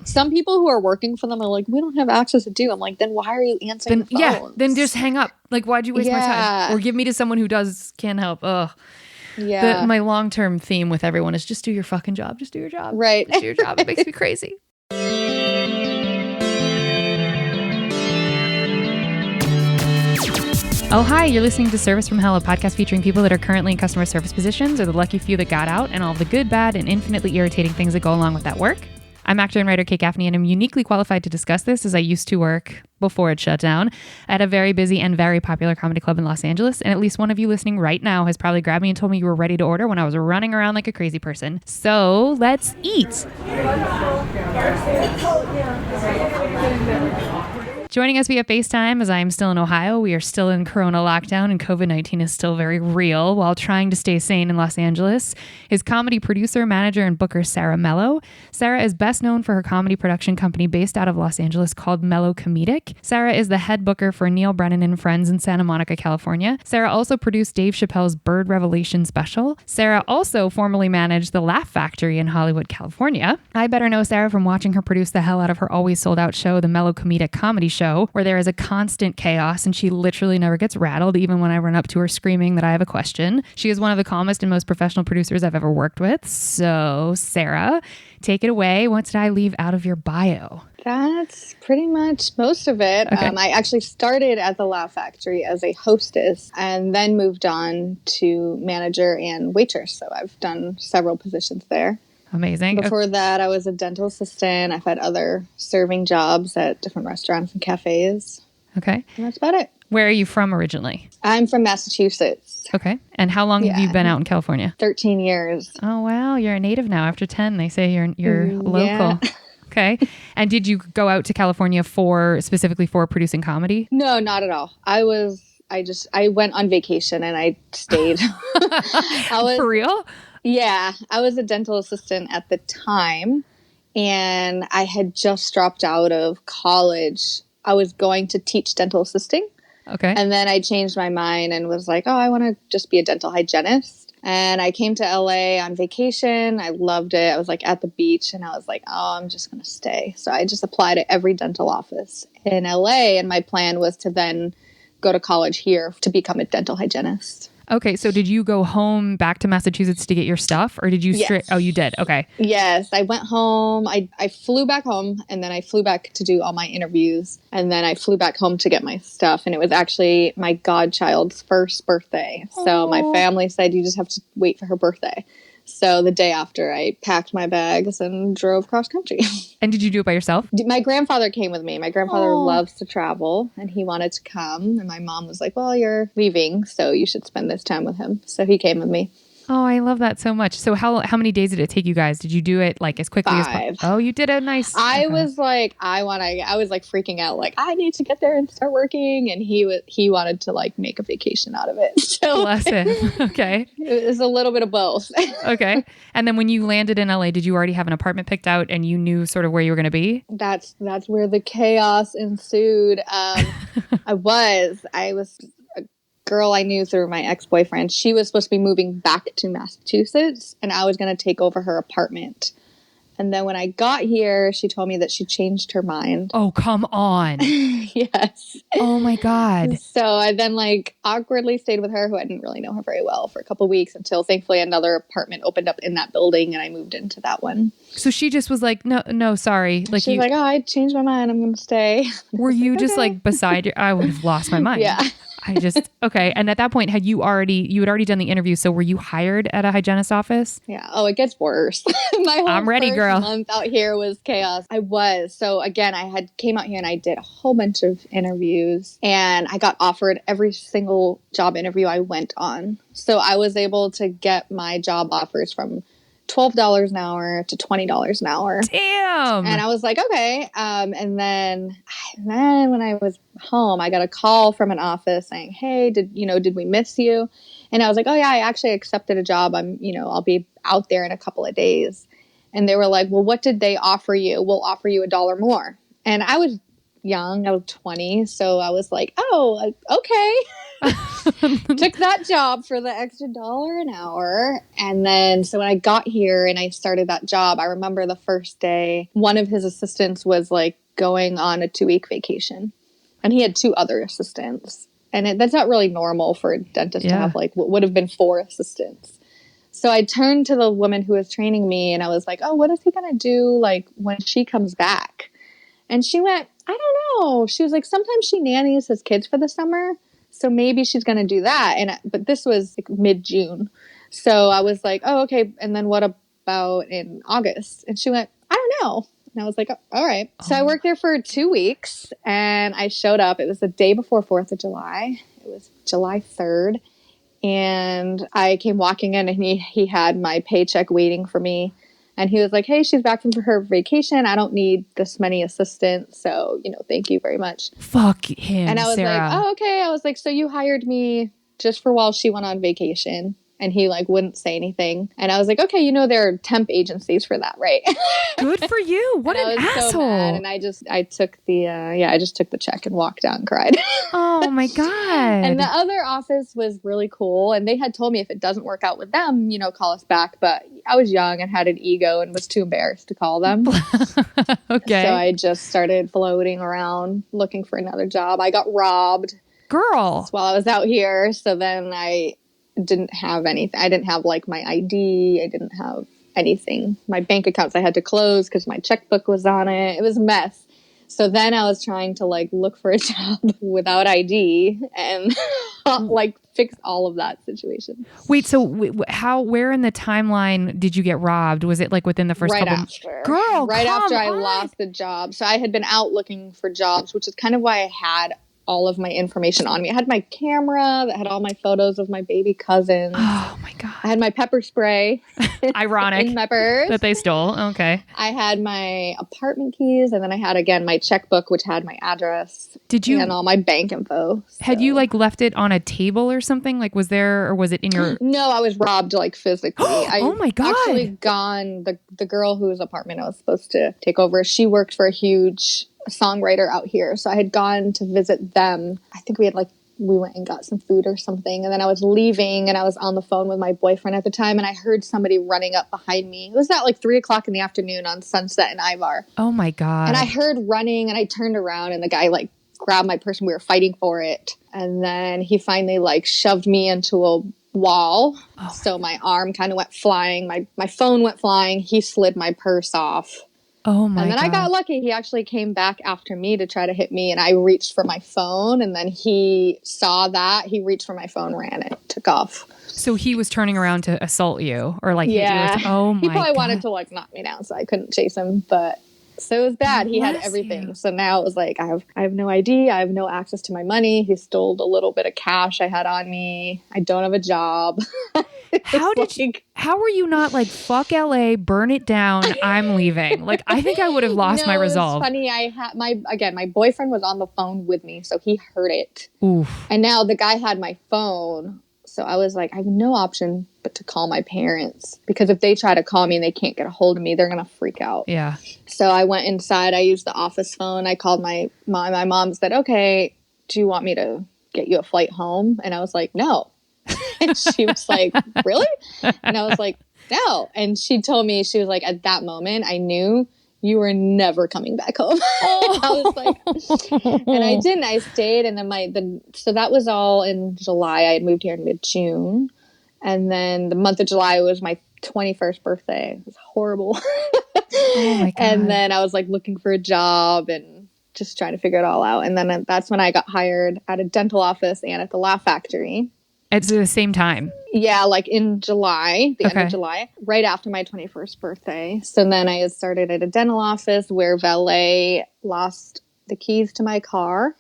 some people who are working for them are like, we don't have access to do. I'm like, then why are you answering the phones? Yeah, then just hang up. Like, why'd you waste my time? Or give me to someone who can help. Ugh. Yeah. My long-term theme with everyone is just do your fucking job. Just do your job. Right. Just do your job. It makes me crazy. Oh, hi, you're listening to Service from Hell, a podcast featuring people that are currently in customer service positions or the lucky few that got out and all the good, bad, and infinitely irritating things that go along with that work. I'm actor and writer Kate Gaffney, and I'm uniquely qualified to discuss this as I used to work, before it shut down, at a very busy and very popular comedy club in Los Angeles. And at least one of you listening right now has probably grabbed me and told me you were ready to order when I was running around like a crazy person. So let's eat. Joining us via FaceTime, as I am still in Ohio, we are still in Corona lockdown and COVID-19 is still very real while trying to stay sane in Los Angeles, is comedy producer, manager, and booker Sarah Mello. Sarah is best known for her comedy production company based out of Los Angeles called Mello Comedic. Sarah is the head booker for Neil Brennan and Friends in Santa Monica, California. Sarah also produced Dave Chappelle's Bird Revelation special. Sarah also formerly managed the Laugh Factory in Hollywood, California. I better know Sarah from watching her produce the hell out of her always sold out show, the Mello Comedic Comedy Show, where there is a constant chaos and she literally never gets rattled, even when I run up to her screaming that I have a question. She is one of the calmest and most professional producers I've ever worked with. So, Sarah, take it away. What did I leave out of your bio? That's pretty much most of it. Okay. I actually started at the Laugh Factory as a hostess and then moved on to manager and waitress. So I've done several positions there. Amazing. Before that, I was a dental assistant. I've had other serving jobs at different restaurants and cafes. Okay. And that's about it. Where are you from originally? I'm from Massachusetts. Okay. And how long have you been out in California? 13 years. Oh, wow. You're a native now. After 10, they say you're local. Yeah. Okay. And did you go out to California specifically for producing comedy? No, not at all. I went on vacation and I stayed. For real? Yeah, I was a dental assistant at the time, and I had just dropped out of college. I was going to teach dental assisting. Okay. And then I changed my mind and was like, oh, I want to just be a dental hygienist. And I came to LA on vacation. I loved it. I was like at the beach, and I was like, oh, I'm just going to stay. So I just applied at every dental office in LA, and my plan was to then go to college here to become a dental hygienist. Okay, so did you go home back to Massachusetts to get your stuff, or did you Yes. Oh, you did. Okay. Yes, I went home. I flew back home, and then I flew back to do all my interviews, and then I flew back home to get my stuff. And it was actually my godchild's first birthday. So my family said, you just have to wait for her birthday. So the day after, I packed my bags and drove cross country. And did you do it by yourself? My grandfather came with me. My grandfather loves to travel, and he wanted to come. And my mom was like, well, you're leaving, so you should spend this time with him. So he came with me. Oh, I love that so much. So how many days did it take you guys? Did you do it like as quickly as 5. possible? Oh, you did a nice. I was like, I was like freaking out, like I need to get there and start working, and he wanted to like make a vacation out of it. So bless him. Okay. It was a little bit of both. Okay. And then when you landed in LA, did you already have an apartment picked out and you knew sort of where you were going to be? That's where the chaos ensued. I was a girl I knew through my ex-boyfriend. She was supposed to be moving back to Massachusetts, and I was going to take over her apartment. And then when I got here, she told me that she changed her mind. Oh, come on. Yes. Oh my God. So I then like awkwardly stayed with her, who I didn't really know her very well, for a couple of weeks, until thankfully another apartment opened up in that building and I moved into that one. So she just was like, no, sorry. Like she's like, oh, I changed my mind. I'm going to stay. Were you just okay. like beside your, I would have lost my mind. Yeah. Okay. And at that point, you had already done the interview. So were you hired at a hygienist office? Yeah. Oh, it gets worse. I'm ready, girl. Month out here was chaos. I was. So again, came out here and I did a whole bunch of interviews, and I got offered every single job interview I went on. So I was able to get my job offers from $12 an hour to $20 an hour. Damn. And I was like, okay. And then when I was home, I got a call from an office saying, hey, did we miss you? And I was like, oh yeah, I actually accepted a job. I'll be out there in a couple of days. And they were like, well, what did they offer you? We'll offer you $1 more. And I was young. I was 20. So I was like, oh, okay. took that job for the extra $1 an hour. And then, so when I got here and I started that job, I remember the first day, one of his assistants was like going on a 2-week vacation. And he had 2 other assistants. And that's not really normal for a dentist to have like what would have been 4 assistants. So I turned to the woman who was training me and I was like, oh, what is he going to do like when she comes back? And she went, I don't know. She was like, sometimes she nannies his kids for the summer. So maybe she's going to do that. But this was like mid-June. So I was like, oh, okay. And then what about in August? And she went, I don't know. And I was like, oh, all right. So I worked there for 2 weeks and I showed up. It was the day before 4th of July. It was July 3rd. And I came walking in and he had my paycheck waiting for me. And he was like, hey, she's back from her vacation. I don't need this many assistants. So, thank you very much. Fuck him, And I was Sarah. like, oh, okay. I was like, so you hired me just for while she went on vacation. And he like wouldn't say anything. And I was like, okay, there are temp agencies for that, right? Good for you. What an asshole. So mad. And I took I just took the check and walked out and cried. Oh my God. And the other office was really cool. And they had told me if it doesn't work out with them, call us back. But I was young and had an ego and was too embarrassed to call them. Okay. So I just started floating around looking for another job. I got robbed. Girl. While I was out here. So then I didn't have anything. I didn't have like my ID. I didn't have anything. My bank accounts I had to close because my checkbook was on it. It was a mess. So then I was trying to like look for a job without ID and like fix all of that situation. Wait, so where in the timeline did you get robbed? Was it like within the first right couple? After. Girl, right after I on. lost the job. So I had been out looking for jobs, which is kind of why I had all of my information on me. I had my camera that had all my photos of my baby cousins. Oh my God. I had my pepper spray. Ironic in my purse. that they stole. Okay. I had my apartment keys and then I had again my checkbook which had my address. And all my bank info. So. Had you like left it on a table or something? Like was it in your No, I was robbed like physically. Oh my God. Actually gone the girl whose apartment I was supposed to take over, she worked for a huge songwriter out here. So I had gone to visit them. I think we went and got some food or something. And then I was leaving and I was on the phone with my boyfriend at the time. And I heard somebody running up behind me. It was at like 3:00 in the afternoon on Sunset and Ivar. Oh my God. And I heard running and I turned around and the guy like grabbed my purse and we were fighting for it. And then he finally like shoved me into a wall. So my arm kind of went flying. My phone went flying. He slid my purse off. Oh my God. And then I got lucky. He actually came back after me to try to hit me and I reached for my phone and then he saw that. He reached for my phone, ran it, took off. So he was turning around to assault you or like hit you. Oh my God. He probably wanted to like knock me down so I couldn't chase him, but so it was bad. He had everything. So now it was like I have no ID. I have no access to my money. He stole a little bit of cash I had on me. I don't have a job. How were you not like, fuck LA, burn it down, I'm leaving? Like, I think I would have lost my resolve. It's funny. I had my boyfriend was on the phone with me, so he heard it. Oof. And now the guy had my phone. So I was like, I have no option but to call my parents because if they try to call me and they can't get a hold of me, they're going to freak out. Yeah. So I went inside. I used the office phone. I called my mom. My mom said, okay, do you want me to get you a flight home? And I was like, no. And she was like, really? And I was like, no. And she told me, she was like, at that moment, I knew you were never coming back home. I was like, and I didn't. I stayed. And then so that was all in July. I had moved here in mid-June. And then the month of July was my 21st birthday. It was horrible. Oh my God. And then I was like looking for a job and just trying to figure it all out. And then that's when I got hired at a dental office and at the Laugh Factory. At the same time? Yeah, like in July, the end of July, right after my 21st birthday. So then I had started at a dental office where valet lost the keys to my car.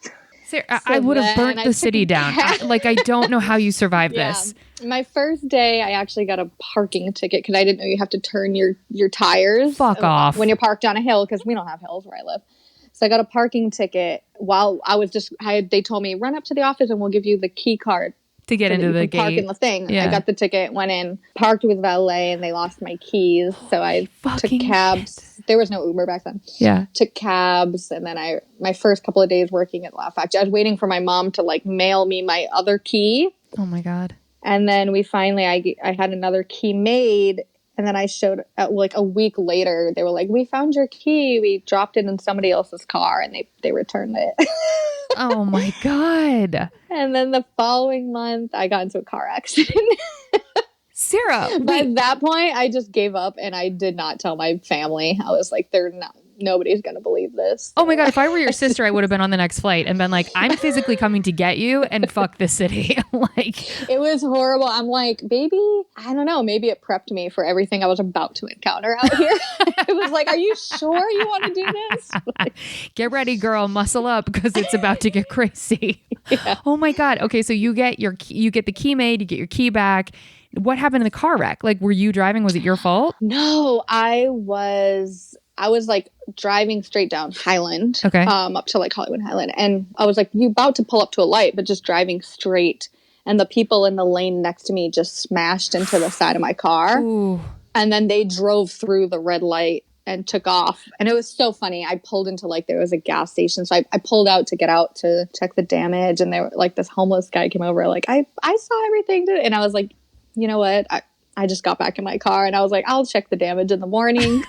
Sarah, I would have burnt the city down. I don't know how you survived this. My first day, I actually got a parking ticket because I didn't know you have to turn your tires. Fuck off. When you're parked on a hill because we don't have hills where I live. So I got a parking ticket while I was they told me, run up to the office and we'll give you the key card. To get into the gate. Park in the thing. Yeah. I got the ticket, went in, parked with valet, and they lost my keys. So I took cabs. Shit. There was no Uber back then. Yeah. Took cabs, and then my first couple of days working at Laugh Factory, I was waiting for my mom to like mail me my other key. Oh my God. And then we finally, I had another key made. And then I showed, like a week later, they were like, we found your key. We dropped it in somebody else's car and they returned it. Oh my God. And then the following month, I got into a car accident. Sarah, By wait. that point, I just gave up and I did not tell my family. I was like, nobody's going to believe this. Oh my God, if I were your sister, I would have been on the next flight and been like, I'm physically coming to get you and fuck this city. Like, it was horrible. I'm like, baby, I don't know. Maybe it prepped me for everything I was about to encounter out here. It was like, are you sure you want to do this? Like, get ready, girl, muscle up because it's about to get crazy. yeah. Oh my God. Okay, so you get the key made, you get your key back. What happened in the car wreck? Like, were you driving? Was it your fault? No, I was like driving straight down Highland, Okay. Up to like Hollywood Highland. And I was like, you about to pull up to a light, but just driving straight. And the people in the lane next to me just smashed into the side of my car. Ooh. And then they drove through the red light and took off. And it was so funny. I pulled into like, there was a gas station. So I pulled out to get out to check the damage. And they were like, this homeless guy came over, like, I saw everything. And I was like, you know what? I just got back in my car and I was like, I'll check the damage in the morning.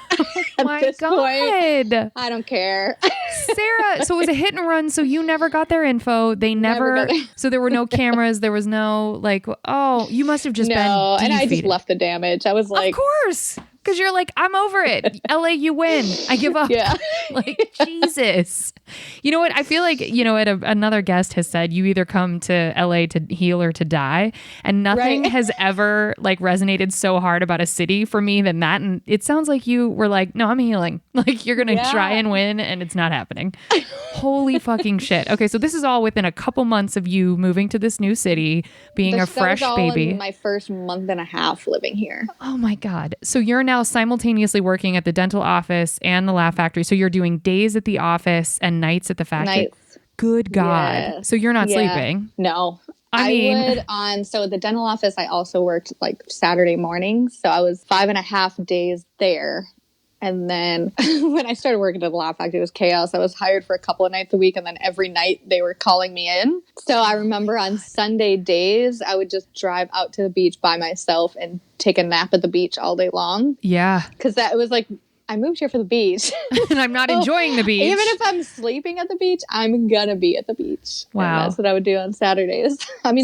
At My this God. point, I don't care. Sarah, so it was a hit and run. So you never got their info. They never so there were no cameras. There was no like, oh, you must have just been defeated. And I just left the damage. I was like, of course. Because you're like, I'm over it. LA, you win. I give up. Yeah. Like, Jesus. You know what? I feel like, another guest has said you either come to LA to heal or to die. And nothing Right. has ever like resonated so hard about a city for me than that. And it sounds like you were like, no, I'm healing. Like, you're going to try and win and it's not happening. Holy fucking shit. Okay. So this is all within a couple months of you moving to this new city, being a fresh that was all baby. in my first month and a half living here. Oh my God. So you're now simultaneously working at the dental office and the Laugh Factory. So you're doing days at the office and nights at the factory. Nights. Good God. Yes. So you're not Yeah. sleeping. No. I mean, so at the dental office, I also worked like Saturday mornings. So I was 5.5 days there. And then when I started working at the Laugh Factory, it was chaos. I was hired for a couple of nights a week, and then every night they were calling me in. So I remember on Sunday days, I would just drive out to the beach by myself and take a nap at the beach all day long. yeah. Because it was like, I moved here for the beach. And I'm not enjoying the beach. Even if I'm sleeping at the beach, I'm gonna be at the beach. Wow. And that's what I would do on Saturdays.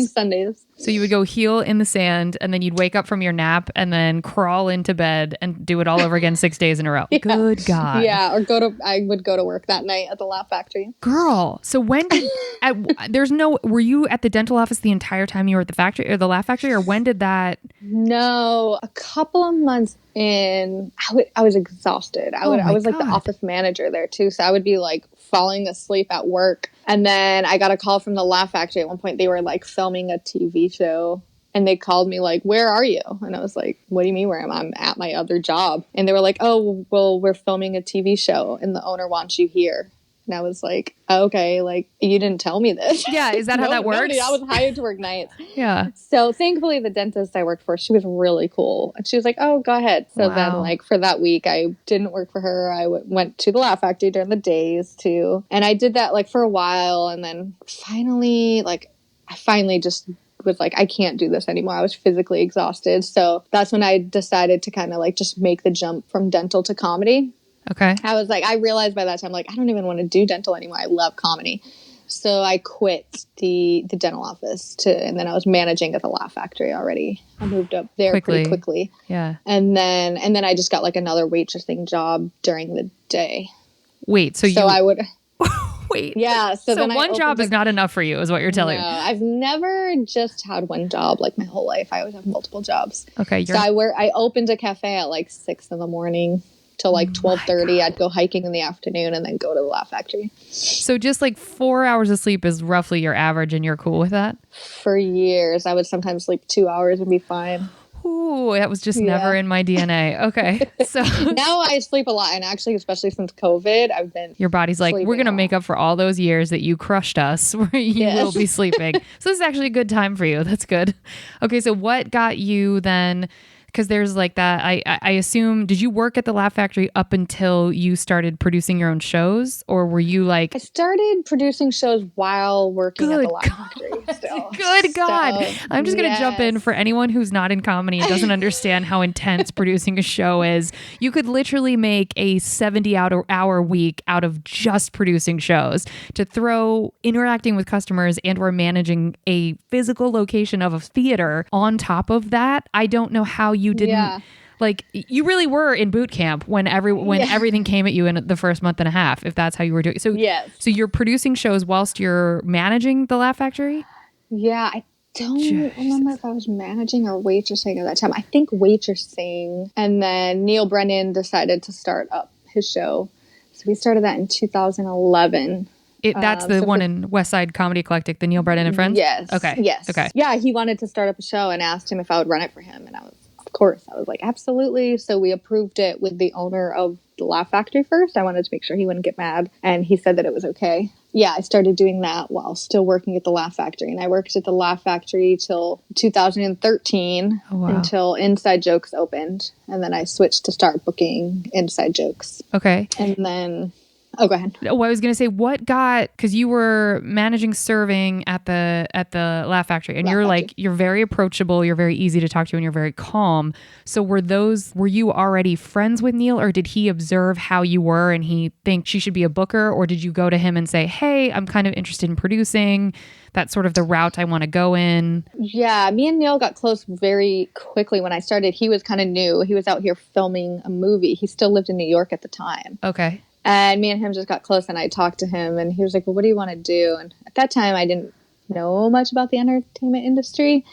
Sundays. So you would go heel in the sand and then you'd wake up from your nap and then crawl into bed and do it all over again 6 days in a row. Yeah. Good God. Yeah, I would go to work that night at the Laugh Factory. Girl. So when did, were you at the dental office the entire time you were at the factory or the Laugh Factory, or when did that? No, a couple of months in, I was exhausted. I was like the God. office manager there too. So I would be like falling asleep at work. And then I got a call from the Laugh Factory at one point. They were like filming a TV show. And they called me like, where are you? And I was like, what do you mean where am I? I'm at my other job. And they were like, oh, well, we're filming a TV show and the owner wants you here. And I was like, okay, like, you didn't tell me this. Yeah, is that how that works? I was hired to work nights. Yeah. So thankfully, the dentist I worked for, she was really cool. And she was like, oh, go ahead. So then, like, for that week, I didn't work for her. I went to the Laugh Factory during the days, too. And I did that, like, for a while. And then finally, I just was like, I can't do this anymore. I was physically exhausted. So that's when I decided to kind of, like, just make the jump from dental to comedy. Okay. I was like, I realized by that time, like, I don't even want to do dental anymore. I love comedy. So I quit the dental office and then I was managing at the Laugh Factory already. I moved up there pretty quickly. Yeah. And then I just got like another waitressing job during the day. Wait, I would wait. Yeah. So then one job is not enough for you, is what you're telling me. I've never just had one job like my whole life. I always have multiple jobs. Okay. So I opened a cafe at like 6 a.m. till like 12:30. I'd go hiking in the afternoon and then go to the Laugh Factory. So just like 4 hours of sleep is roughly your average and you're cool with that? For years. I would sometimes sleep 2 hours and be fine. Ooh, that was just never in my DNA. Okay. So now I sleep a lot. And actually, especially since COVID, I've been your body's like, we're going to make up for all those years that you crushed us where you will be sleeping. So this is actually a good time for you. That's good. Okay. So what got you then? Because there's like that, I assume, did you work at the Laugh Factory up until you started producing your own shows? Or were you like... I started producing shows while working at the Laugh Factory. Still. Good God. So, I'm just going to jump in for anyone who's not in comedy and doesn't understand how intense producing a show is. You could literally make a 70-hour week out of just producing shows. To throw interacting with customers and or managing a physical location of a theater on top of that, I don't know how you didn't... Yeah. Like, you really were in boot camp when everything came at you in the first month and a half, if that's how you were doing. So, yes. So you're producing shows whilst you're managing the Laugh Factory? Yeah, I don't remember if I was managing or waitressing at that time. I think waitressing. And then Neil Brennan decided to start up his show. So we started that in 2011. That's the one in West Side Comedy Eclectic, the Neil Brennan and Friends? Yes. Okay. Yes. Okay. Yeah, he wanted to start up a show and asked him if I would run it for him. And of course, I was like, absolutely. So we approved it with the owner of the Laugh Factory first. I wanted to make sure he wouldn't get mad. And he said that it was okay. Yeah, I started doing that while still working at the Laugh Factory. And I worked at the Laugh Factory till 2013 until Inside Jokes opened. And then I switched to start booking Inside Jokes. Okay. And then... Oh, go ahead. Well, I was going to say, because you were managing serving at the Laugh Factory, and you're very approachable, you're very easy to talk to, and you're very calm. So were you already friends with Neil, or did he observe how you were and he think she should be a booker, or did you go to him and say, hey, I'm kind of interested in producing? That's sort of the route I want to go in. Yeah, me and Neil got close very quickly when I started. He was kind of new. He was out here filming a movie. He still lived in New York at the time. Okay. And me and him just got close, and I talked to him, and he was like, well, what do you want to do? And at that time, I didn't know much about the entertainment industry.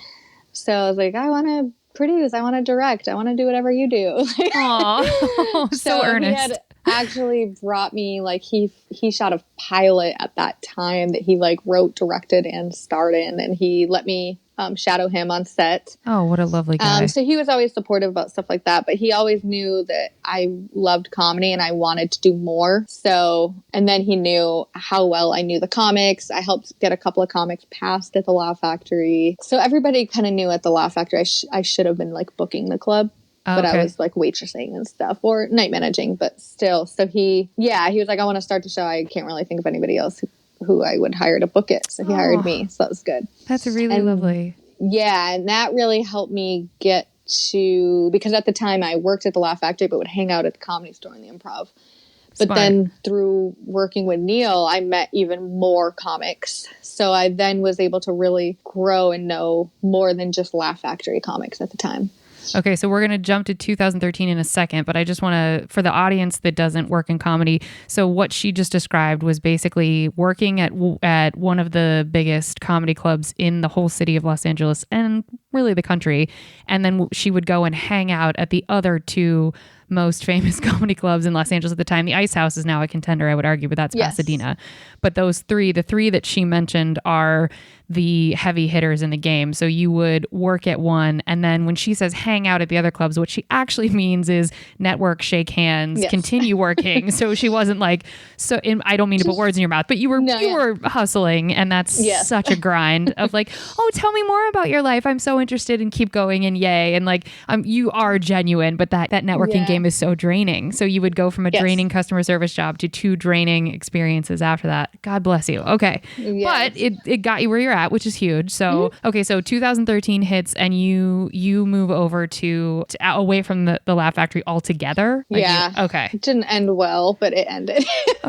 So I was like, I want to produce. I want to direct. I want to do whatever you do. Aw, so earnest. He had actually brought me, like, he shot a pilot at that time that he, like, wrote, directed, and starred in, and he let me shadow him on set. Oh, what a lovely guy. So he was always supportive about stuff like that, but he always knew that I loved comedy and I wanted to do more. So, and then he knew how well I knew the comics. I helped get a couple of comics passed at the Laugh Factory. So everybody kind of knew at the Laugh Factory I should have been like booking the club. But I was like waitressing and stuff or night managing, but still. So he was like, I want to start the show. I can't really think of anybody else who I would hire to book it. So he hired me. So that was good. That's really lovely. Yeah. And that really helped me get to, because at the time I worked at the Laugh Factory, but would hang out at the Comedy Store and the Improv. But then through working with Neil, I met even more comics. So I then was able to really grow and know more than just Laugh Factory comics at the time. Okay, so we're going to jump to 2013 in a second, but I just want to, for the audience that doesn't work in comedy, so what she just described was basically working at one of the biggest comedy clubs in the whole city of Los Angeles and really the country, and then she would go and hang out at the other two most famous comedy clubs in Los Angeles at the time. The Ice House is now a contender, I would argue, but that's Pasadena. But the three that she mentioned are the heavy hitters in the game. So you would work at one, and then when she says hang out at the other clubs, what she actually means is network, shake hands, continue working. So she wasn't like, I don't mean to put words in your mouth, but you were hustling, and that's such a grind of like, oh, tell me more about your life. I'm so interested, and keep going, and yay. And like, you are genuine, but that networking game is so draining. So you would go from a draining customer service job to 2 draining experiences after that. God bless you. Okay. But it got you where you're at, which is huge. So, okay. So 2013 hits and you move over to away from the Laugh Factory altogether. Okay. It didn't end well, but it ended.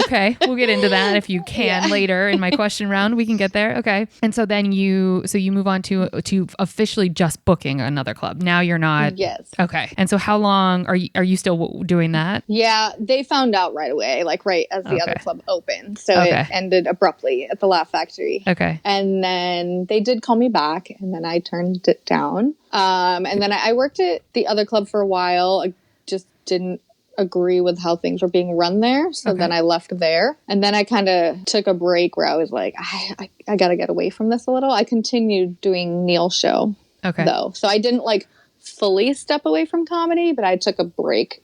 Okay. We'll get into that if you can later in my question round. We can get there. Okay. And so then you move on to officially just booking another club. Now you're not. Yes. Okay. And so how long are you still doing that? Yeah. They found out right away, like right as the other club opened. So it ended abruptly at the Laugh Factory. Okay. And then they did call me back, and then I turned it down. And then I worked at the other club for a while. I just didn't agree with how things were being run there. So then I left there. And then I kind of took a break where I was like, I got to get away from this a little. I continued doing Neil's show, though. So I didn't like fully step away from comedy, but I took a break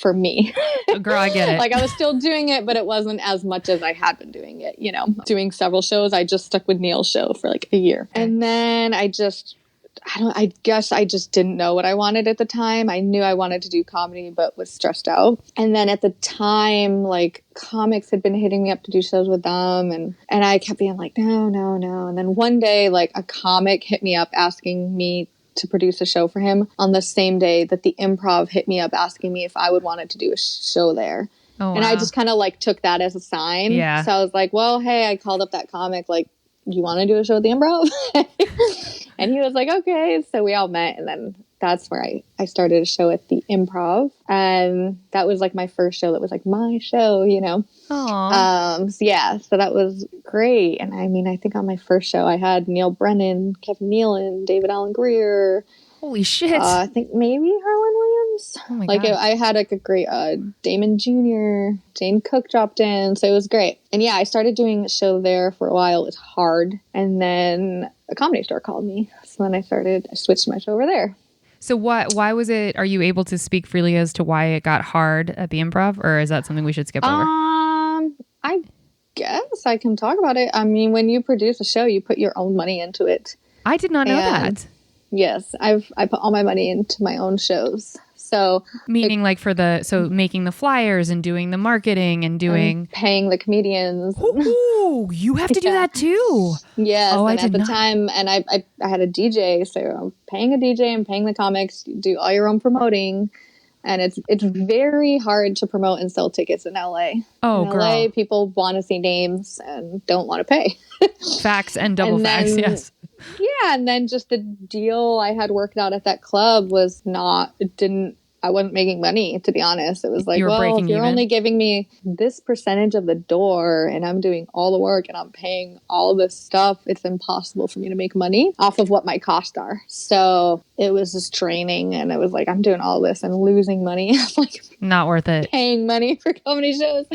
for me. Girl, I get it. Like I was still doing it, but it wasn't as much as I had been doing it, doing several shows. I just stuck with Neil's show for like a year. And then I just I guess I just didn't know what I wanted at the time. I knew I wanted to do comedy, but was stressed out. And then at the time, like, comics had been hitting me up to do shows with them. And I kept being like, no, no, no. And then one day, like, a comic hit me up asking me to produce a show for him on the same day that the Improv hit me up asking me if I would want to do a show there. Oh, wow. And I just kind of like took that as a sign. Yeah. So I was like, well, hey, I called up that comic, like, you want to do a show at the Improv? And he was like, okay. So we all met. And then that's where I started a show at the Improv. And that was like my first show that was like my show, you know? Aww. So yeah, so that was great. And I mean, I think on my first show I had Neil Brennan, Kevin Nealon, David Allen Greer. Holy shit. I think maybe Harlan Williams. Oh my God. I had like a great Damon Jr., Jane Cook dropped in. So it was great. And yeah, I started doing a show there for a while. It was hard. And then a Comedy Store called me. So then I switched my show over there. So why was it, are you able to speak freely as to why it got hard at the Improv, or is that something we should skip over? I guess I can talk about it. I mean, when you produce a show, you put your own money into it. I did not know that. Yes, I put all my money into my own shows. So meaning like making the flyers and doing the marketing and paying the comedians. Ooh, you have to do that too. Yes. Oh, and at the time, and I had a DJ, so I'm paying a DJ and paying the comics. You do all your own promoting. And it's very hard to promote and sell tickets in LA. Oh, in LA, people want to see names and don't want to pay. Facts and double facts, yes. Yeah, and then just the deal I had worked out at that club was I wasn't making money, to be honest. It was like, well, if you're only giving me this percentage of the door and I'm doing all the work and I'm paying all this stuff, it's impossible for me to make money off of what my costs are. So it was just draining, and it was like, I'm doing all this and losing money. Like, not worth it. Paying money for comedy shows.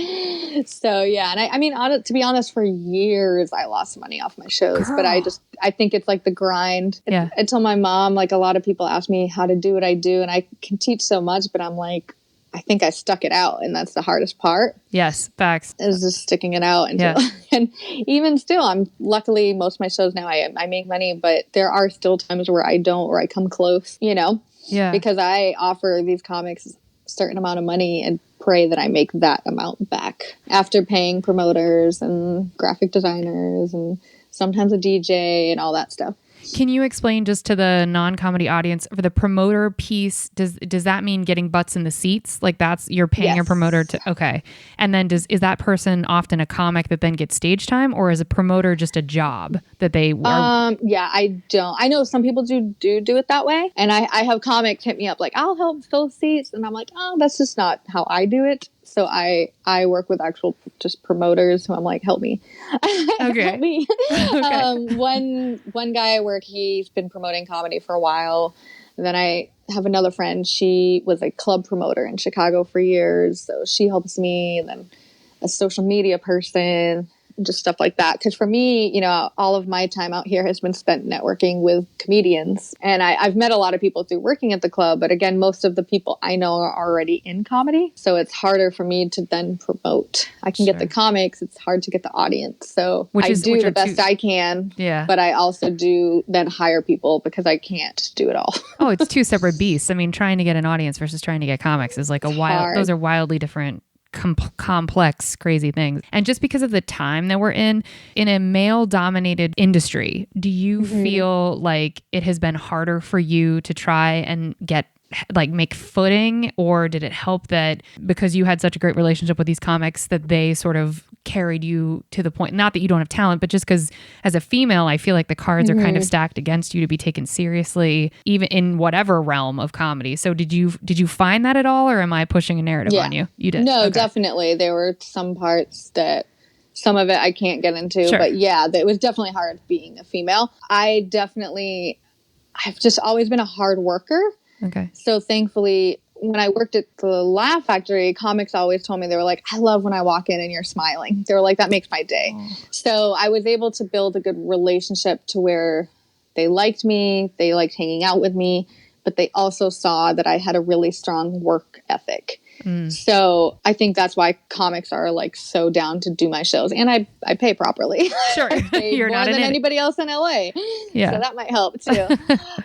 So yeah, and I mean, to be honest, for years I lost money off my shows. Girl. But I think it's like the grind. Yeah. Until my mom, like, a lot of people ask me how to do what I do, and I can teach so much, but I'm like, I think I stuck it out, and that's the hardest part. Yes, facts. Is just sticking it out until, and even still, I'm luckily most of my shows now I make money, but there are still times where I don't, or I come close, you know? Yeah. Because I offer these comics a certain amount of money and pray that I make that amount back after paying promoters and graphic designers and sometimes a DJ and all that stuff. Can you explain just to the non-comedy audience, for the promoter piece, does that mean getting butts in the seats? Like, that's, you're paying your promoter to, okay. And then is that person often a comic that then gets stage time, or is a promoter just a job that they yeah, I don't. I know some people do it that way. And I have comics hit me up like, I'll help fill seats. And I'm like, oh, that's just not how I do it. So I work with actual just promoters who I'm like, help me. Okay. Help me. Okay. One guy I work, he's been promoting comedy for a while. And then I have another friend. She was a club promoter in Chicago for years. So she helps me. And then a social media person, just stuff like that. Because for me, you know, all of my time out here has been spent networking with comedians. And I've met a lot of people through working at the club. But again, most of the people I know are already in comedy. So it's harder for me to then promote. I can get the comics. It's hard to get the audience. So I do the best I can. Yeah. But I also do then hire people because I can't just do it all. Oh, it's two separate beasts. I mean, trying to get an audience versus trying to get comics is like those are wildly different, complex, crazy things. And just because of the time that we're in a male-dominated industry, do you feel like it has been harder for you to try and make footing, or did it help that because you had such a great relationship with these comics that they sort of carried you to the point, not that you don't have talent, but just because as a female, I feel like the cards are kind of stacked against you to be taken seriously, even in whatever realm of comedy. So did you find that at all, or am I pushing a narrative on you? You did. No, definitely. There were some parts that some of it I can't get into, but yeah, it was definitely hard being a female. I've just always been a hard worker. Okay. So thankfully, when I worked at the Laugh Factory, comics always told me, they were like, I love when I walk in and you're smiling. They were like, that makes my day. Oh. So I was able to build a good relationship to where they liked me, they liked hanging out with me, but they also saw that I had a really strong work ethic. So I think that's why comics are like so down to do my shows. And I pay properly. Sure. I pay You're more not than an anybody else in LA. Yeah. So that might help too.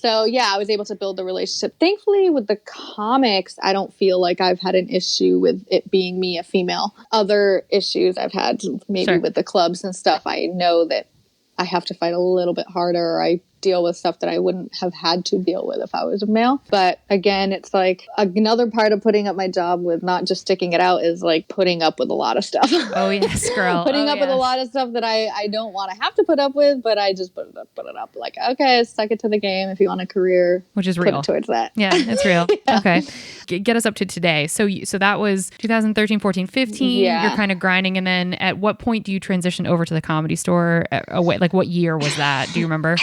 So yeah, I was able to build the relationship. Thankfully with the comics, I don't feel like I've had an issue with it being me, a female. Other issues I've had maybe with the clubs and stuff, I know that I have to fight a little bit harder, or I deal with stuff that I wouldn't have had to deal with if I was a male. But again, it's like another part of putting up my job with not just sticking it out is like putting up with a lot of stuff. Oh yes, girl. Putting up with a lot of stuff that I don't want to have to put up with, but I just put it up. Like, okay, stuck it to the game. If you want a career, which is put real it towards that. Yeah, it's real. Yeah. Okay. Get us up to today. So that was 2013, 14, 15. Yeah. You're kind of grinding. And then at what point do you transition over to the Comedy Store? Like what year was that? Do you remember?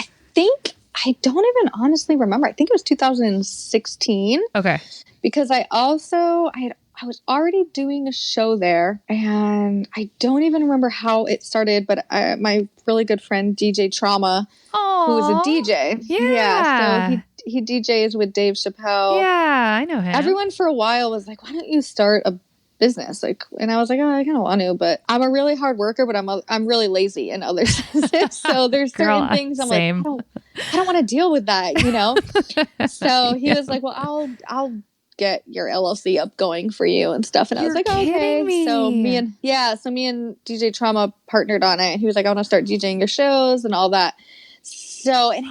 I don't even honestly remember. I think it was 2016. Okay. Because I was already doing a show there, and I don't even remember how it started, but my really good friend DJ Trauma, who is a DJ. Yeah. So he DJs with Dave Chappelle. Yeah, I know him. Everyone for a while was like, why don't you start a business? Like, and I was like, oh, I kind of want to, but I'm a really hard worker, but I'm really lazy in other senses. So there's certain things I'm same. like, I don't want to deal with that, you know? So he was like, well, I'll get your LLC up going for you and stuff. And I was like, okay. Me. So me and DJ Trauma partnered on it. He was like, I want to start DJing your shows and all that. So, and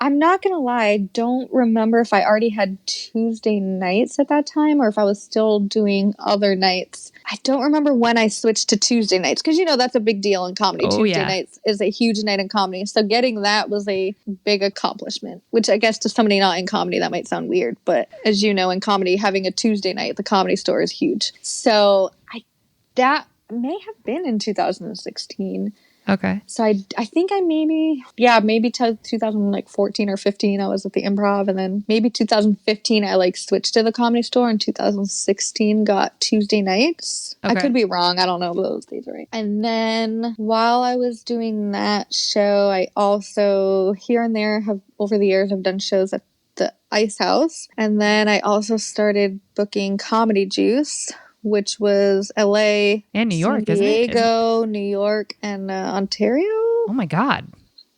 I'm not going to lie, I don't remember if I already had Tuesday nights at that time or if I was still doing other nights. I don't remember when I switched to Tuesday nights because, you know, that's a big deal in comedy. Tuesday nights is a huge night in comedy. So getting that was a big accomplishment, which I guess to somebody not in comedy, that might sound weird. But as you know, in comedy, having a Tuesday night at the Comedy Store is huge. So that may have been in 2016. Okay. So I think maybe 2014 or 15 I was at the Improv, and then maybe 2015 I like switched to the Comedy Store, and 2016 got Tuesday nights. Okay. I could be wrong. I don't know if those days are right. And then while I was doing that show, I also here and there have over the years I've done shows at the Ice House, and then I also started booking Comedy Juice, which was LA and New York, San Diego, New York, and Ontario. Oh my God.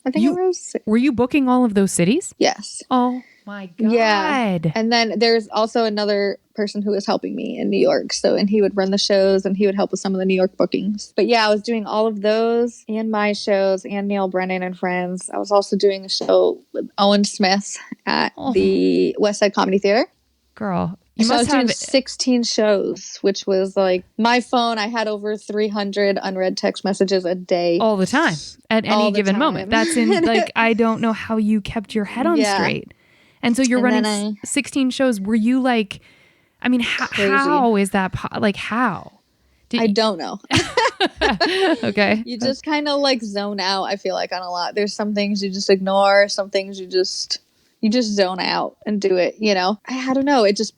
I think it was. Were you booking all of those cities? Yes. Oh my God. Yeah. And then there's also another person who was helping me in New York. And he would run the shows and he would help with some of the New York bookings. But yeah, I was doing all of those and my shows and Neil Brennan and Friends. I was also doing a show with Owen Smith at the West Side Comedy Theater. Girl. So I was doing 16 shows, which was like my phone. I had over 300 unread text messages a day. All the time. At any given moment. That's like, I don't know how you kept your head on straight. And so you're running 16 shows. Were you like, I mean, how is that? How? I don't know. Okay. You just kind of like zone out, I feel like, on a lot. There's some things you just ignore. Some things you just zone out and do it, you know? I don't know. It just,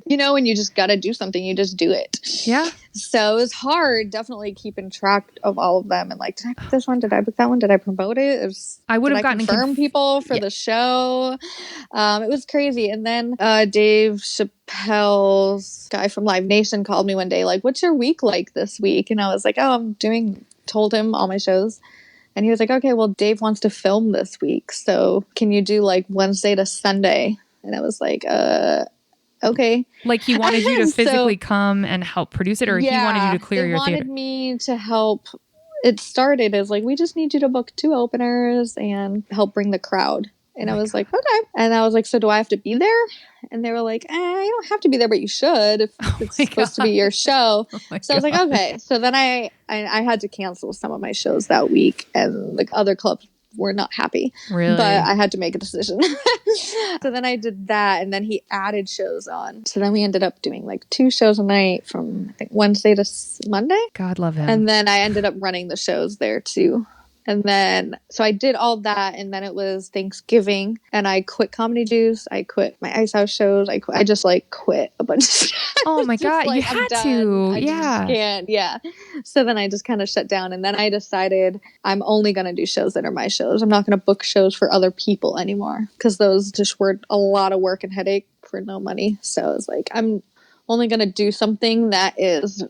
you know, when you just got to do something, you just do it. Yeah. So it was hard, definitely keeping track of all of them. And like, did I book this one? Did I book that one? Did I promote it? I would have gotten confirm people for the show. It was crazy. And then Dave Chappelle's guy from Live Nation called me one day, like, what's your week like this week? And I was like, told him all my shows. And he was like, okay, well, Dave wants to film this week. So can you do like Wednesday to Sunday? And I was like, okay. Like he wanted you to physically come and help produce it, or he wanted you to clear your theater? He wanted me to help. It started as like, we just need you to book 2 openers and help bring the crowd. And I was like, okay. And I was like, so do I have to be there? And they were like, you don't have to be there, but you should if it's supposed to be your show. So I was like, okay. So then I had to cancel some of my shows that week, and the other clubs were not happy. Really? But I had to make a decision. So then I did that, and then he added shows on. So then we ended up doing like 2 shows a night from, I think, Wednesday to Monday. God love him. And then I ended up running the shows there too. And then, so I did all that, and then it was Thanksgiving, and I quit Comedy Juice. I quit my Ice House shows. I just like quit a bunch of stuff. Oh my God, like, you had to. I just can't. Yeah. So then I just kind of shut down, and then I decided I'm only going to do shows that are my shows. I'm not going to book shows for other people anymore, because those just were a lot of work and headache for no money. So I was like, I'm only going to do something that is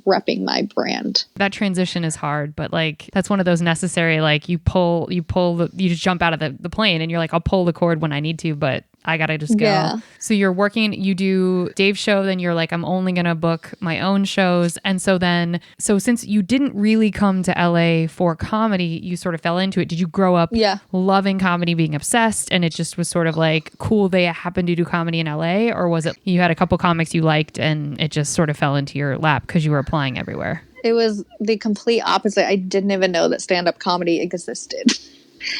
repping my brand. That transition is hard, but like that's one of those necessary, like you just jump out of the plane and you're like, I'll pull the cord when I need to, but I gotta just go. Yeah. So you're working, you do Dave's show, then you're like, I'm only gonna book my own shows. And so since you didn't really come to LA for comedy, you sort of fell into it. Did you grow up loving comedy, being obsessed, and it just was sort of like cool they happened to do comedy in LA? Or was it you had a couple comics you liked and it just sort of fell into your lap because you were applying everywhere? It was the complete opposite. I didn't even know that stand-up comedy existed.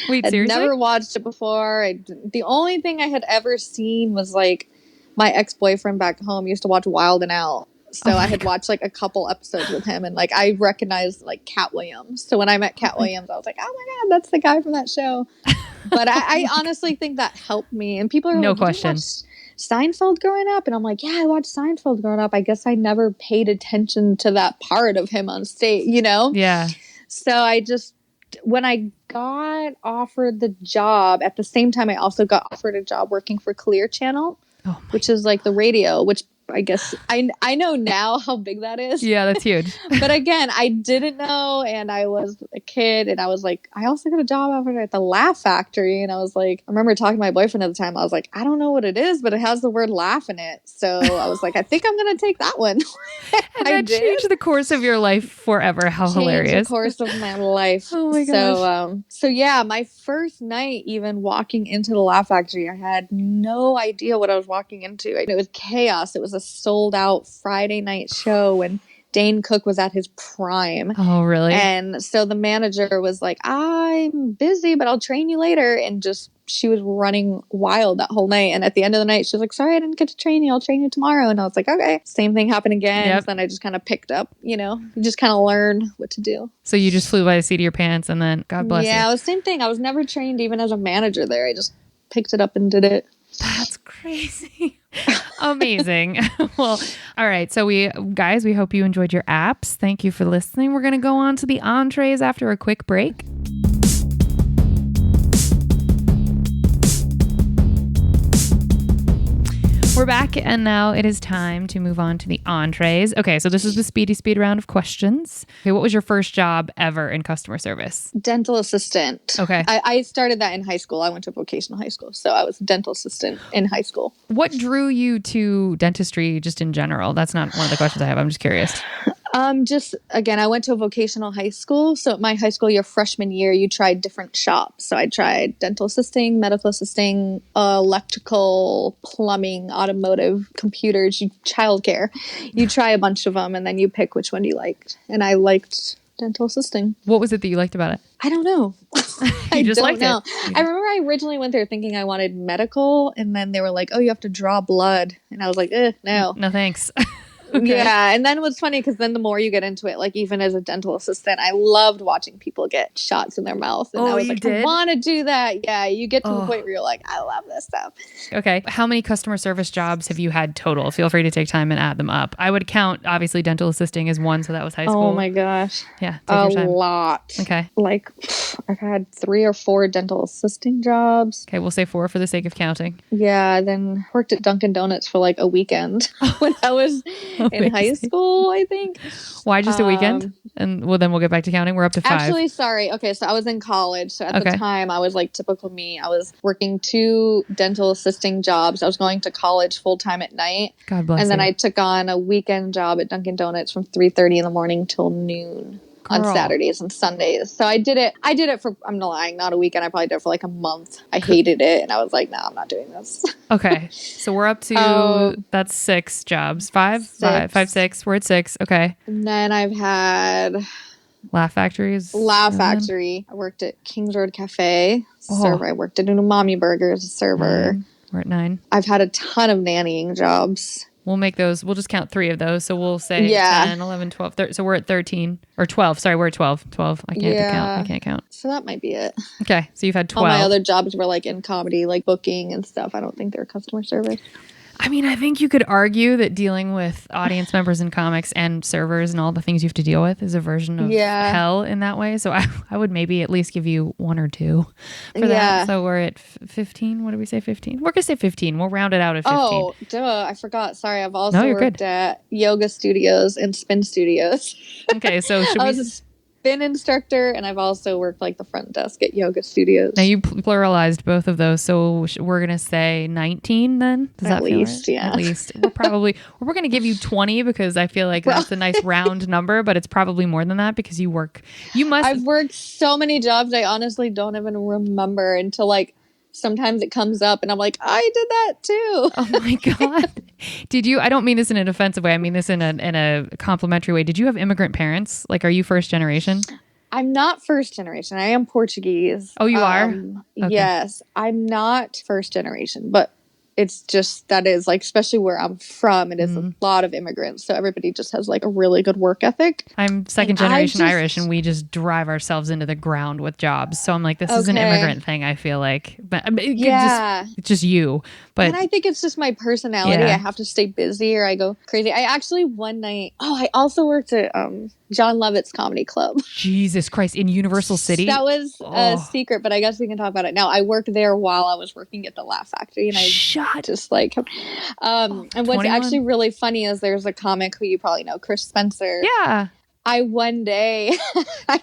Wait, I'd seriously? never watched it before. The only thing I had ever seen was like my ex-boyfriend back home used to watch Wild and Out. So I had watched like a couple episodes with him, and like I recognized like Cat Williams. So when I met Cat Williams, I was like, oh my God, that's the guy from that show. But I honestly think that helped me. And people are no like, question. Did you watch Seinfeld growing up? And I'm like, yeah, I watched Seinfeld growing up. I guess I never paid attention to that part of him on stage, you know? Yeah. So when I got offered the job, at the same time, I also got offered a job working for Clear Channel, which is like the radio, which I guess I know now how big that is. Yeah, that's huge. But again, I didn't know, and I was a kid, and I was like, I also got a job offer at the Laugh Factory, and I was like, I remember talking to my boyfriend at the time. I was like, I don't know what it is, but it has the word laugh in it. So I was like, I think I'm gonna take that one. And that changed the course of your life forever. How hilarious! The course of my life. Oh my gosh. So yeah, my first night even walking into the Laugh Factory, I had no idea what I was walking into. It was chaos. It was a sold out Friday night show when Dane Cook was at his prime. Oh, really? And so the manager was like, I'm busy, but I'll train you later. And she was running wild that whole night. And at the end of the night, she was like, sorry, I didn't get to train you. I'll train you tomorrow. And I was like, okay. Same thing happened again. Yep. So then I just kind of picked up, you just kind of learn what to do. So you just flew by the seat of your pants and then God bless you. Yeah, it was the same thing. I was never trained even as a manager there. I just picked it up and did it. That's crazy. Amazing. Well, all right. So we hope you enjoyed your apps. Thank you for listening. We're going to go on to the entrees after a quick break. We're back, and now it is time to move on to the entrees. Okay, so this is the speed round of questions. Okay, what was your first job ever in customer service? Dental assistant. Okay. I started that in high school. I went to vocational high school, so I was a dental assistant in high school. What drew you to dentistry just in general? That's not one of the questions I have. I'm just curious. Again, I went to a vocational high school. So at my high school, your freshman year, you tried different shops. So I tried dental assisting, medical assisting, electrical, plumbing, automotive, computers, childcare. You try a bunch of them and then you pick which one you liked. And I liked dental assisting. What was it that you liked about it? I don't know. You just liked it. I remember I originally went there thinking I wanted medical. And then they were like, oh, you have to draw blood. And I was like, no. No, thanks. Okay. Yeah, and then what's funny, because then the more you get into it, like even as a dental assistant, I loved watching people get shots in their mouth. And I was like, I want to do that. Yeah, you get to the point where you're like, I love this stuff. Okay. How many customer service jobs have you had total? Feel free to take time and add them up. I would count, obviously, dental assisting as one, so that was high school. Oh my gosh. Yeah, take your time. A lot. Okay. Like, I've had 3 or 4 dental assisting jobs. Okay, we'll say 4 for the sake of counting. Yeah, then worked at Dunkin' Donuts for like a weekend when I was in high school, I think. Why just a weekend? And then we'll get back to counting. We're up to 5. Actually, sorry. Okay, so I was in college. So at the time, I was like typical me. I was working 2 dental assisting jobs. I was going to college full time at night. God bless you. And then I took on a weekend job at Dunkin' Donuts from 3:30 in the morning till noon. On Saturdays and Sundays. So I did it for, I'm not lying, not a weekend. I probably did it for like a month. I hated it. And I was like, no, I'm not doing this. Okay. So we're up to, that's 6 jobs. 5? 6. We're at 6. Okay. And then I've had Laugh Factories. Laugh Factory. I worked at Kings Road Cafe, server. I worked at Umami Burgers, a server. We're at 9. I've had a ton of nannying jobs. We'll make those. We'll just count 3 of those. So we'll say 10, 11, 12. So we're at 13 or 12. Sorry, we're at 12. 12. I can't count. So that might be it. Okay. So you've had 12. All my other jobs were like in comedy, like booking and stuff. I don't think they're customer service. I mean, I think you could argue that dealing with audience members and comics and servers and all the things you have to deal with is a version of hell in that way. So I would maybe at least give you 1 or 2 for that. So we're at 15. What did we say? 15? We're going to say 15. We'll round it out at 15. Oh, duh. I forgot. Sorry. I've also worked at yoga studios and spin studios. Okay. So should we... spin instructor, and I've also worked like the front desk at yoga studios. Now you pluralized both of those, so we're gonna say 19 then. Does that feel right? Yeah. At least we're gonna give you 20 because I feel like that's a nice round number, but it's probably more than that because I've worked so many jobs I honestly don't even remember until like sometimes it comes up and I'm like, I did that too. Oh my God. Did you, I don't mean this in an offensive way. I mean this in a complimentary way. Did you have immigrant parents? Like, are you first generation? I'm not first generation. I am Portuguese. Oh, you are? Okay. Yes. I'm not first generation, but it's just, that is like, especially where I'm from, it is a lot of immigrants. So everybody just has like a really good work ethic. I'm second generation Irish, and we just drive ourselves into the ground with jobs. So I'm like, this is an immigrant thing, I feel like. But it's just you. But and I think it's just my personality. I have to stay busy or I go crazy. I actually one night, I also worked at John Lovett's Comedy Club. Jesus Christ, in Universal City? That was a secret, but I guess we can talk about it now. I worked there while I was working at the Laugh Factory, and I just like, and what's 21? Actually really funny is there's a comic who you probably know, Chris Spencer. Yeah. I one day, I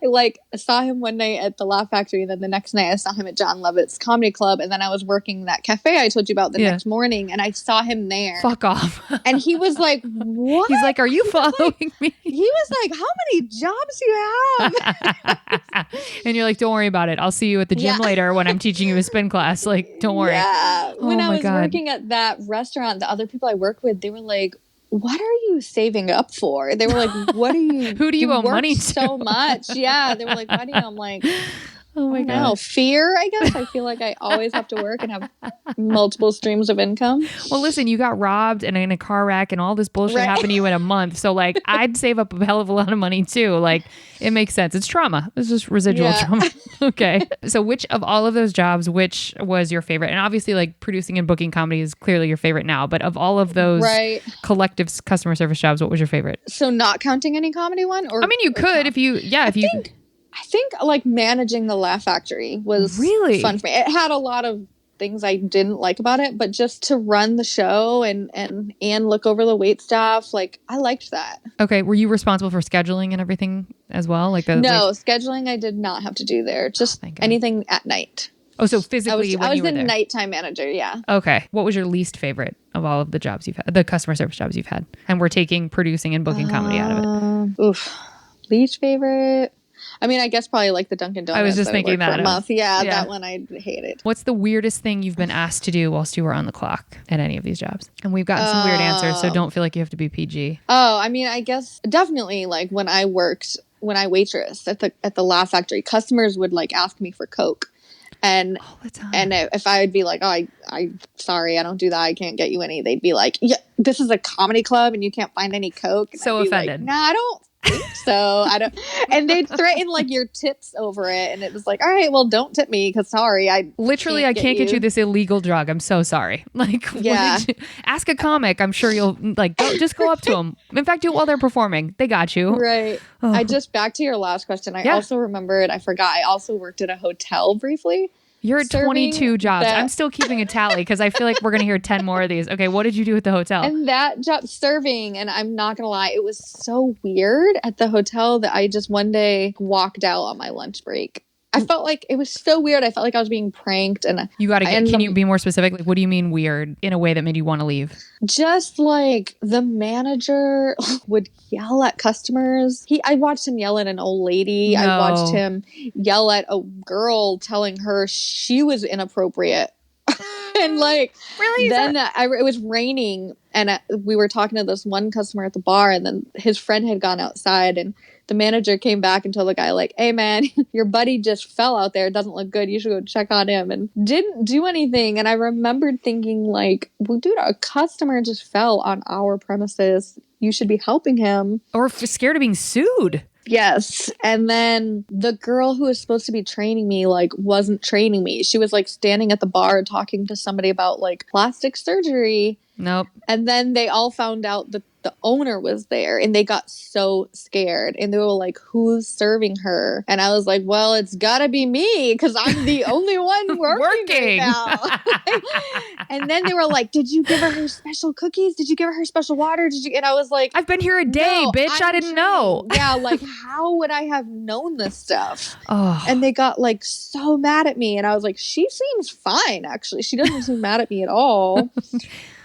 like saw him one night at the Laugh Factory, and then the next night I saw him at John Lovett's Comedy Club, and then I was working that cafe I told you about the next morning, and I saw him there. Fuck off. And he was like, what? He's like, are you following me? He was like, how many jobs do you have? And you're like, don't worry about it. I'll see you at the gym later when I'm teaching you a spin class. Like, don't worry. Yeah. When I was working at that restaurant, the other people I worked with, they were like, what are you saving up for? They were like, what are you... Who do you owe money to? So much. Yeah. They were like, what do you... I'm like... Oh my God. Fear, I guess. I feel like I always have to work and have multiple streams of income. Well, listen, you got robbed and in a car wreck and all this bullshit happened to you in a month. So like, I'd save up a hell of a lot of money too. Like, it makes sense. It's trauma. It's just residual trauma. Okay. So which of all of those jobs, which was your favorite? And obviously like producing and booking comedy is clearly your favorite now, but of all of those collective customer service jobs, what was your favorite? So not counting any comedy one? Or I mean, you could if you, I think like managing the Laugh Factory was really fun for me. It had a lot of things I didn't like about it, but just to run the show and look over the wait staff, like I liked that. Okay. Were you responsible for scheduling and everything as well? Like scheduling I did not have to do there. Just anything at night. Oh, so physically I was the nighttime manager, yeah. Okay. What was your least favorite of all of the jobs you've had, the customer service jobs you've had? And we're taking producing and booking comedy out of it. Least favorite... I mean, I guess probably like the Dunkin' Donuts. I was just thinking that. For a month. Yeah, that one I hated. What's the weirdest thing you've been asked to do whilst you were on the clock at any of these jobs? And we've gotten some weird answers, so don't feel like you have to be PG. I mean, I guess definitely like when I waitress at the Laugh Factory, customers would like ask me for Coke. And all the time. And if I would be like, I sorry, I don't do that, I can't get you any, they'd be like, yeah, this is a comedy club and you can't find any Coke. And so I'd be offended. Like, nah, I don't think so. I don't. And they'd threaten like your tips over it, and it was like, all right, well, don't tip me because sorry, I can't get you this illegal drug. I'm so sorry. Like, ask a comic. I'm sure you'll like just go up to them. In fact, do it while they're performing. They got you. Right. I just back to your last question. I also remembered. I forgot. I also worked at a hotel briefly. You're at 22 jobs. I'm still keeping a tally because I feel like we're going to hear 10 more of these. Okay, what did you do at the hotel? And that job, serving, and I'm not going to lie, it was so weird at the hotel that I just one day walked out on my lunch break. I felt like it was so weird. I felt like I was being pranked. And can you be more specific? Like, what do you mean weird in a way that made you want to leave? Just like the manager would yell at customers. I watched him yell at an old lady. No. I watched him yell at a girl telling her she was inappropriate. And like, really? Then it was raining and we were talking to this one customer at the bar, and then his friend had gone outside, and the manager came back and told the guy like, hey man, your buddy just fell out there. It doesn't look good. You should go check on him, and didn't do anything. And I remembered thinking like, well, dude, a customer just fell on our premises. You should be helping him. Or scared of being sued. Yes. And then the girl who was supposed to be training me, like, wasn't training me. She was, like, standing at the bar talking to somebody about, like, plastic surgery. Nope. And then they all found out that the owner was there and they got so scared and they were like, who's serving her? And I was like, well, it's gotta be me because I'm the only one working right now. And then they were like, did you give her special cookies? Did you give her special water? Did you? And I was like, I've been here a day, no, bitch. I didn't know. Yeah, like, how would I have known this stuff? Oh. And they got like so mad at me. And I was like, she seems fine, actually. She doesn't seem mad at me at all.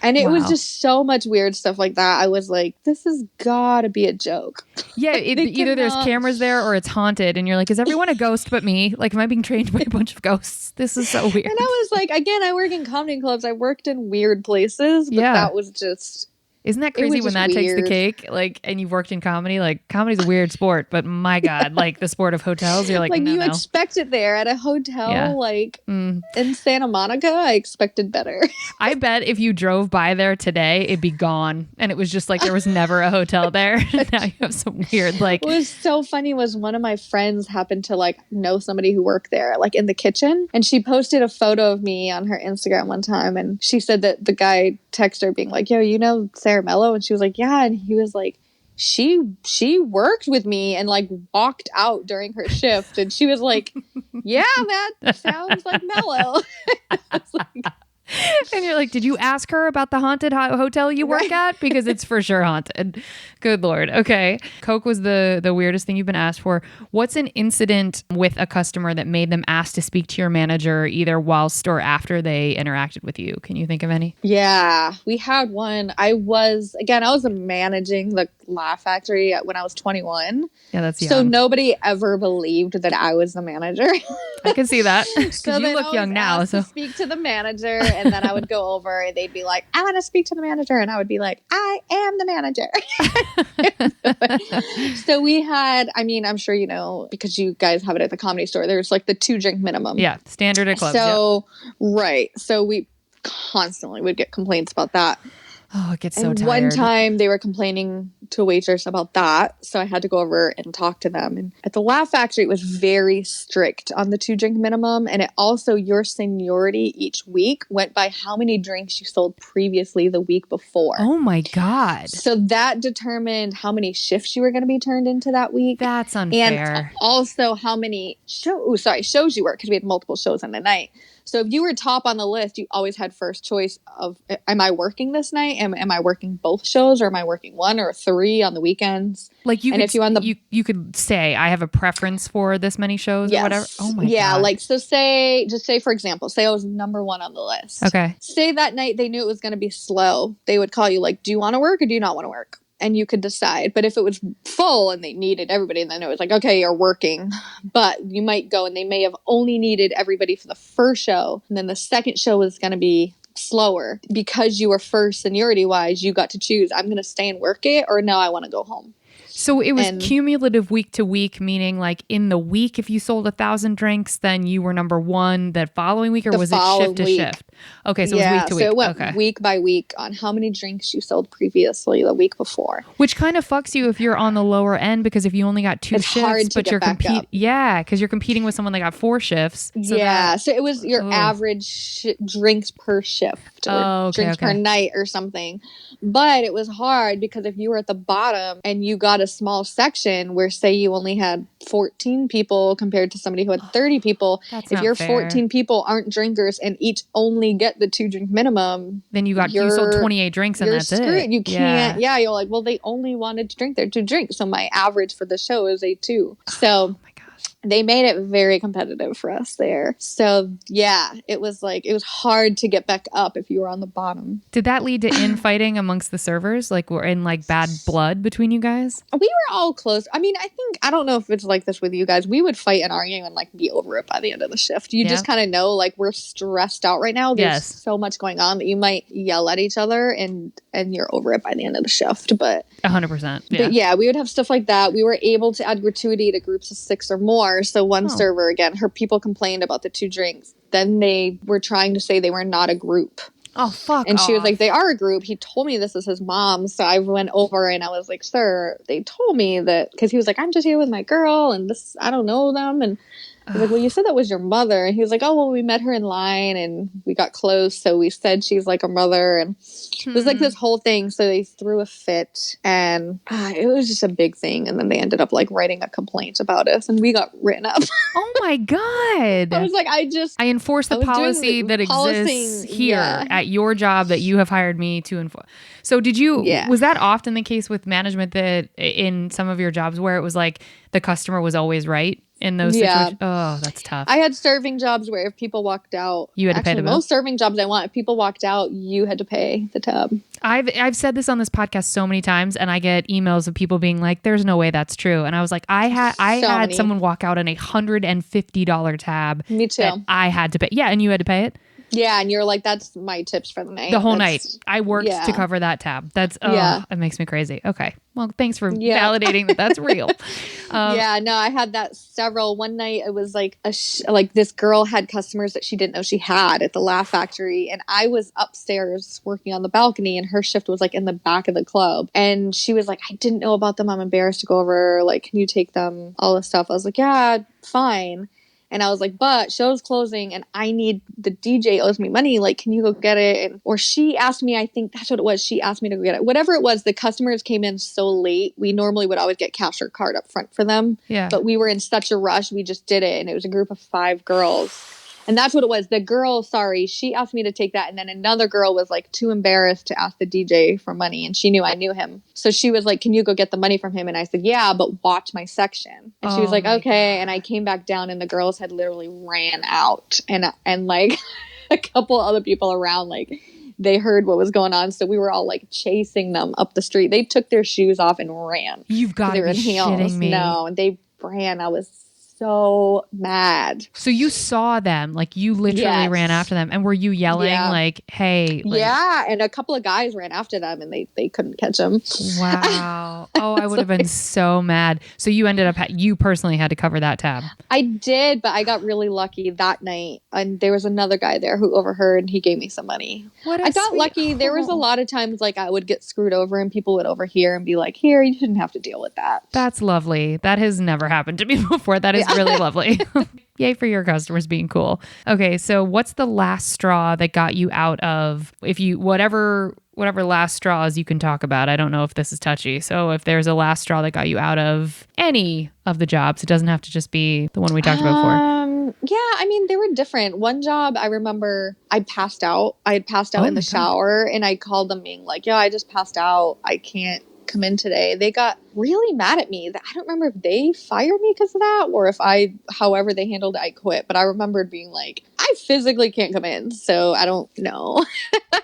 And it was just so much weird stuff like that. I was like, this has got to be a joke. Yeah, either there's cameras there or it's haunted. And you're like, is everyone a ghost but me? Like, am I being trained by a bunch of ghosts? This is so weird. And I was like, again, I work in comedy clubs. I worked in weird places. But that was just... Isn't that crazy when that takes the cake? Like, and you've worked in comedy? Like, comedy's a weird sport, but my God, like the sport of hotels, you're like, like no, you expect it there at a hotel, like in Santa Monica. I expected better. I bet if you drove by there today, it'd be gone, and it was just like there was never a hotel there. Now you have some weird like. What was so funny was one of my friends happened to like know somebody who worked there, like in the kitchen, and she posted a photo of me on her Instagram one time, and she said that the guy texted her being like, "Yo, you know Sarah Mello?" And she was like, "Yeah." And he was like, she worked with me and like walked out during her shift. And she was like, "Yeah, that sounds like Mello." I was like, and you're like, did you ask her about the haunted hotel you work at? Because it's for sure haunted. Good Lord. Okay. Coke was the weirdest thing you've been asked for. What's an incident with a customer that made them ask to speak to your manager either whilst or after they interacted with you? Can you think of any? Yeah, we had one. I was managing the Laugh Factory when I was 21. Yeah, that's young. So nobody ever believed that I was the manager. I can see that. So you look young now. So to speak to the manager, and then I would go over and they'd be like, "I want to speak to the manager," and I would be like, "I am the manager." So we had, I mean, I'm sure you know because you guys have it at the Comedy Store. There's like the 2-drink minimum. Yeah, standard at clubs. So right, so we constantly would get complaints about that. Oh, it gets so tired. One time they were complaining to a waitress about that. So I had to go over and talk to them. And at the Laugh Factory, it was very strict on the 2-drink minimum. And it also, your seniority each week went by how many drinks you sold previously the week before. Oh my God. So that determined how many shifts you were going to be turned into that week. That's unfair. And also how many shows you worked, because we had multiple shows in a night. So if you were top on the list, you always had first choice of, am I working this night? Am I working both shows, or am I working 1 or 3 on the weekends? Like you could say, I have a preference for this many shows or whatever. Oh my God. Yeah, like so just say for example, say I was number 1 on the list. Okay. Say that night they knew it was going to be slow. They would call you like, do you want to work or do you not want to work? And you could decide. But if it was full and they needed everybody, then it was like, okay, you're working. But you might go and they may have only needed everybody for the first show. And then the second show was going to be slower. Because you were first seniority wise, you got to choose, I'm going to stay and work it, or no, I want to go home. So it was cumulative week to week, meaning like in the week, if you sold 1,000 drinks, then you were number 1 that following week, or was it shift to shift? Okay, so it was week to week. So it went week by week on how many drinks you sold previously the week before. Which kind of fucks you if you're on the lower end, because if you only got 2 shifts, but you're competing. Yeah, because you're competing with someone that got 4 shifts. So so it was your average drinks per shift, or drinks per night or something. But it was hard because if you were at the bottom and you got a small section where, say, you only had 14 people compared to somebody who had 30 people, if your 14 people aren't drinkers and each only get the 2-drink minimum, then you sold 28 drinks and that's screwed. it. You can't. Yeah, you're like, well, they only wanted to drink their 2 drinks, so my average for the show is a 2. So they made it very competitive for us there. So yeah, it was hard to get back up if you were on the bottom. Did that lead to infighting amongst the servers? Like, were in like bad blood between you guys? We were all close. I mean, I don't know if it's like this with you guys. We would fight and argue and like be over it by the end of the shift. You just kind of know, like, we're stressed out right now. There's so much going on that you might yell at each other and you're over it by the end of the shift. But 100%. But yeah, we would have stuff like that. We were able to add gratuity to groups of 6 or more. So one server, again, her people complained about the 2 drinks. Then they were trying to say they were not a group. Oh, fuck And she was like, off. they are a group. He told me this is his mom. So I went over and I was like, sir, they told me that, because he was like, I'm just here with my girl and this, I don't know them. And I was like, well, you said that was your mother. And he was like, oh, well, we met her in line and we got close. So we said she's like a mother. And it was like this whole thing. So they threw a fit and it was just a big thing. And then they ended up like writing a complaint about us and we got written up. Oh my God. I was like, I enforce the was doing policy the that exists here at your job that you have hired me to enforce. So was that often the case with management, that in some of your jobs where it was like the customer was always right in those situations? Oh, that's tough. I had serving jobs where if people walked out, you had to pay the bill? Most serving jobs I want, if people walked out, you had to pay the tab. I've said this on this podcast so many times, and I get emails of people being like, there's no way that's true. And I was like, I had someone walk out on $150 tab. Me too. That I had to pay. Yeah, and you had to pay it? Yeah, and you're like, that's my tips for the night. The whole night. I worked to cover that tab. It makes me crazy. Okay. Well, thanks for validating that that's real. I had that several. One night it was like this girl had customers that she didn't know she had at the Laugh Factory. And I was upstairs working on the balcony and her shift was like in the back of the club. And she was like, I didn't know about them. I'm embarrassed to go over. Like, can you take them? All this stuff. I was like, yeah, fine. And I was like, but show's closing and the DJ owes me money. Like, can you go get it? Or she asked me, I think that's what it was. She asked me to go get it. Whatever it was, the customers came in so late. We normally would always get cash or card up front for them. Yeah. But we were in such a rush. We just did it. And it was a group of 5 girls. And that's what it was. The girl, she asked me to take that. And then another girl was like too embarrassed to ask the DJ for money. And she knew I knew him. So she was like, can you go get the money from him? And I said, yeah, but watch my section. And she was like, okay. God. And I came back down and the girls had literally ran out. And like a couple other people around, like they heard what was going on. So we were all like chasing them up the street. They took their shoes off and ran. You've got to be shitting me. No, and they ran. I was so mad. So you saw them, like you literally ran after them, and were you yelling like, hey? Like, yeah, and a couple of guys ran after them and they couldn't catch them. Wow. Oh, I would have been so mad. So you ended up, you personally had to cover that tab. I did, but I got really lucky that night. And there was another guy there who overheard and he gave me some money. I got lucky. There was a lot of times like I would get screwed over and people would overhear and be like, here, you shouldn't have to deal with that. That's lovely. That has never happened to me before. That is really lovely. Yay for your customers being cool. Okay, so what's the last straw that got you out of, whatever last straws you can talk about? I don't know if this is touchy. So if there's a last straw that got you out of any of the jobs, it doesn't have to just be the one we talked about before. Yeah, I mean, they were different. One job, I remember I passed out. I had passed out in the shower and I called them being like, I just passed out. I can't come in today. They got really mad at me. I don't remember if they fired me because of that or if however they handled it, I quit. But I remembered being like, I physically can't come in. So I don't know.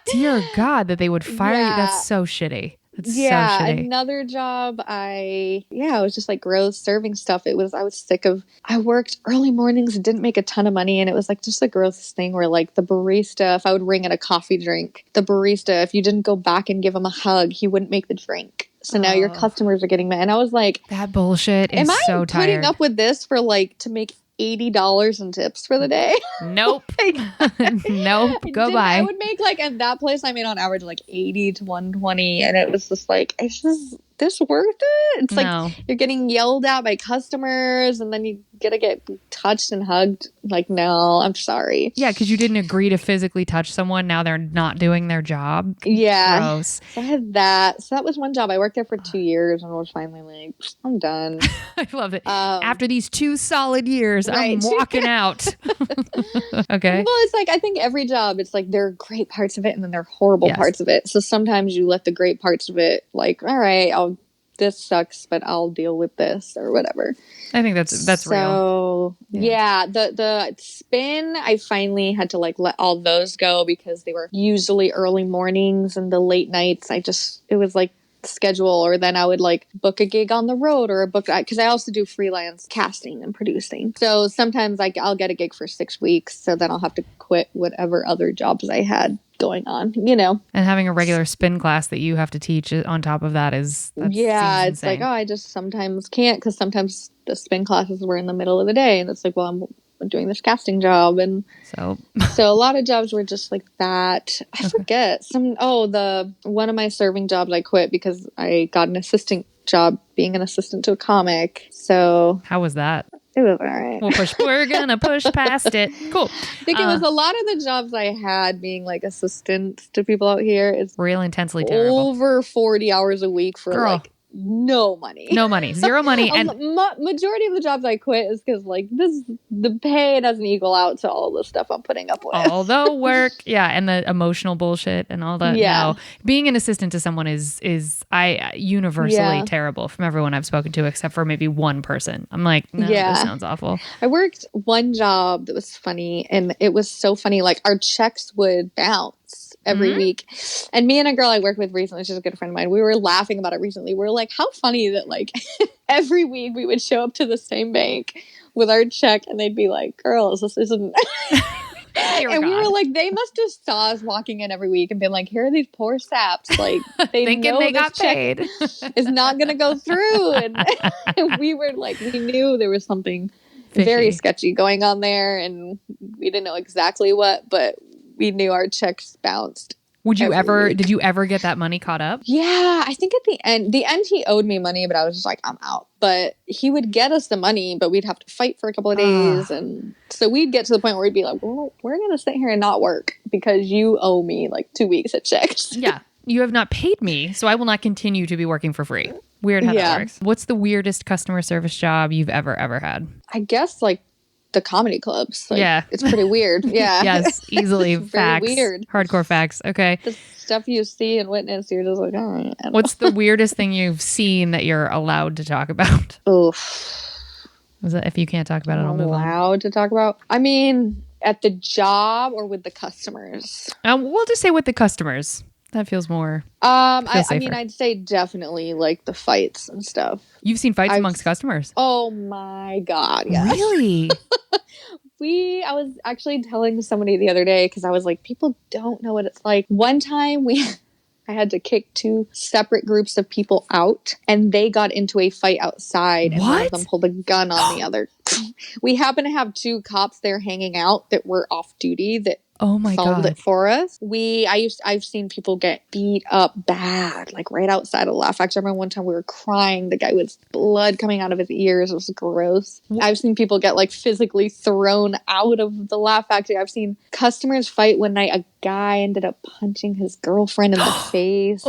Dear God, that they would fire you. That's so shitty. It's so shitty. Another job, it was just like gross serving stuff. I was sick of, I worked early mornings and didn't make a ton of money. And it was like just the grossest thing where like the barista, if I would ring at a coffee drink, the barista, if you didn't go back and give him a hug, he wouldn't make the drink. So now your customers are getting mad. And I was like, that bullshit is so tired. Am I putting up with this for like to make $80 in tips for the day? Nope. Nope. Go by. I would make like at that place I made on average like 80 to 120 and it was just like, is this worth it? It's like you're getting yelled at by customers and then you gotta get touched and hugged. Like, no, I'm sorry. Yeah, because you didn't agree to physically touch someone. Now they're not doing their job. Yeah. Gross. So I had that. So that was one job. I worked there for 2 years and I was finally like, I'm done. I love it. After these 2 solid years, I'm walking out. Okay. Well, it's like, I think every job, it's like there are great parts of it and then there are horrible parts of it. So sometimes you let the great parts of it, like, all right, this sucks, but I'll deal with this or whatever. I think that's real. So the spin, I finally had to like let all those go because they were usually early mornings and the late nights. It was like schedule, or then I would like book a gig on the road or because I also do freelance casting and producing. So sometimes I'll get a gig for 6 weeks. So then I'll have to quit whatever other jobs I had going on, And having a regular spin class that you have to teach on top of that it's like, I just sometimes can't because sometimes the spin classes were in the middle of the day and it's like, well, I'm doing this casting job. And So so a lot of jobs were just like that. I forget one of my serving jobs I quit because I got an assistant job being an assistant to a comic. So how was that? it was all right. We're gonna push past it. Cool. I think it was a lot of the jobs I had being like assistant to people out here. It's real intensely terrible. over 40 hours a week for like no money. No money. Zero money. And majority of the jobs I quit is because like the pay doesn't equal out to all the stuff I'm putting up with. All the work, and the emotional bullshit and all that. Yeah. No, being an assistant to someone is universally terrible from everyone I've spoken to, except for maybe one person. I'm like, no, this sounds awful. I worked one job that was funny, and it was so funny. Like our checks would bounce every week. And me and a girl I worked with recently, she's a good friend of mine, we were laughing about it recently. We were like, how funny that like every week we would show up to the same bank with our check and they'd be like, girls, this isn't... And we were like, they must have saw us walking in every week and been like, here are these poor saps. Like, they thinking know they this got check paid. is not going to go through. And we were like, we knew there was something very sketchy going on there. And we didn't know exactly what, but we knew our checks bounced. Did you ever get that money caught up? Yeah, I think at the end he owed me money, but I was just like, I'm out. But he would get us the money, but we'd have to fight for a couple of days. And so we'd get to the point where we'd be like, well, we're going to sit here and not work because you owe me like 2 weeks of checks. Yeah. You have not paid me, so I will not continue to be working for free. Weird how that works. What's the weirdest customer service job you've ever had? I guess like the comedy clubs. Like, it's pretty weird. Yeah. Yes, easily. Facts. Weird. Hardcore facts. Okay. The stuff you see and witness, you're just like, oh. What's the weirdest thing you've seen that you're allowed to talk about? Oof. Was that if you can't talk about it, I'll move on. Allowed to talk about? I mean, at the job or with the customers? We'll just say with the customers. That feels more. I mean, I'd say definitely like the fights and stuff. You've seen fights amongst customers? Oh my God. Yeah. Really? I was actually telling somebody the other day because I was like, people don't know what it's like. One time I had to kick 2 separate groups of people out and they got into a fight outside and one of them pulled a gun on the other. We happened to have 2 cops there hanging out that were off duty that solved it for us. I've seen people get beat up bad, like right outside of Laugh Factory. I remember one time we were crying. The guy with blood coming out of his ears. It was gross. I've seen people get like physically thrown out of the Laugh Factory. I've seen customers fight one night. A guy ended up punching his girlfriend in the face.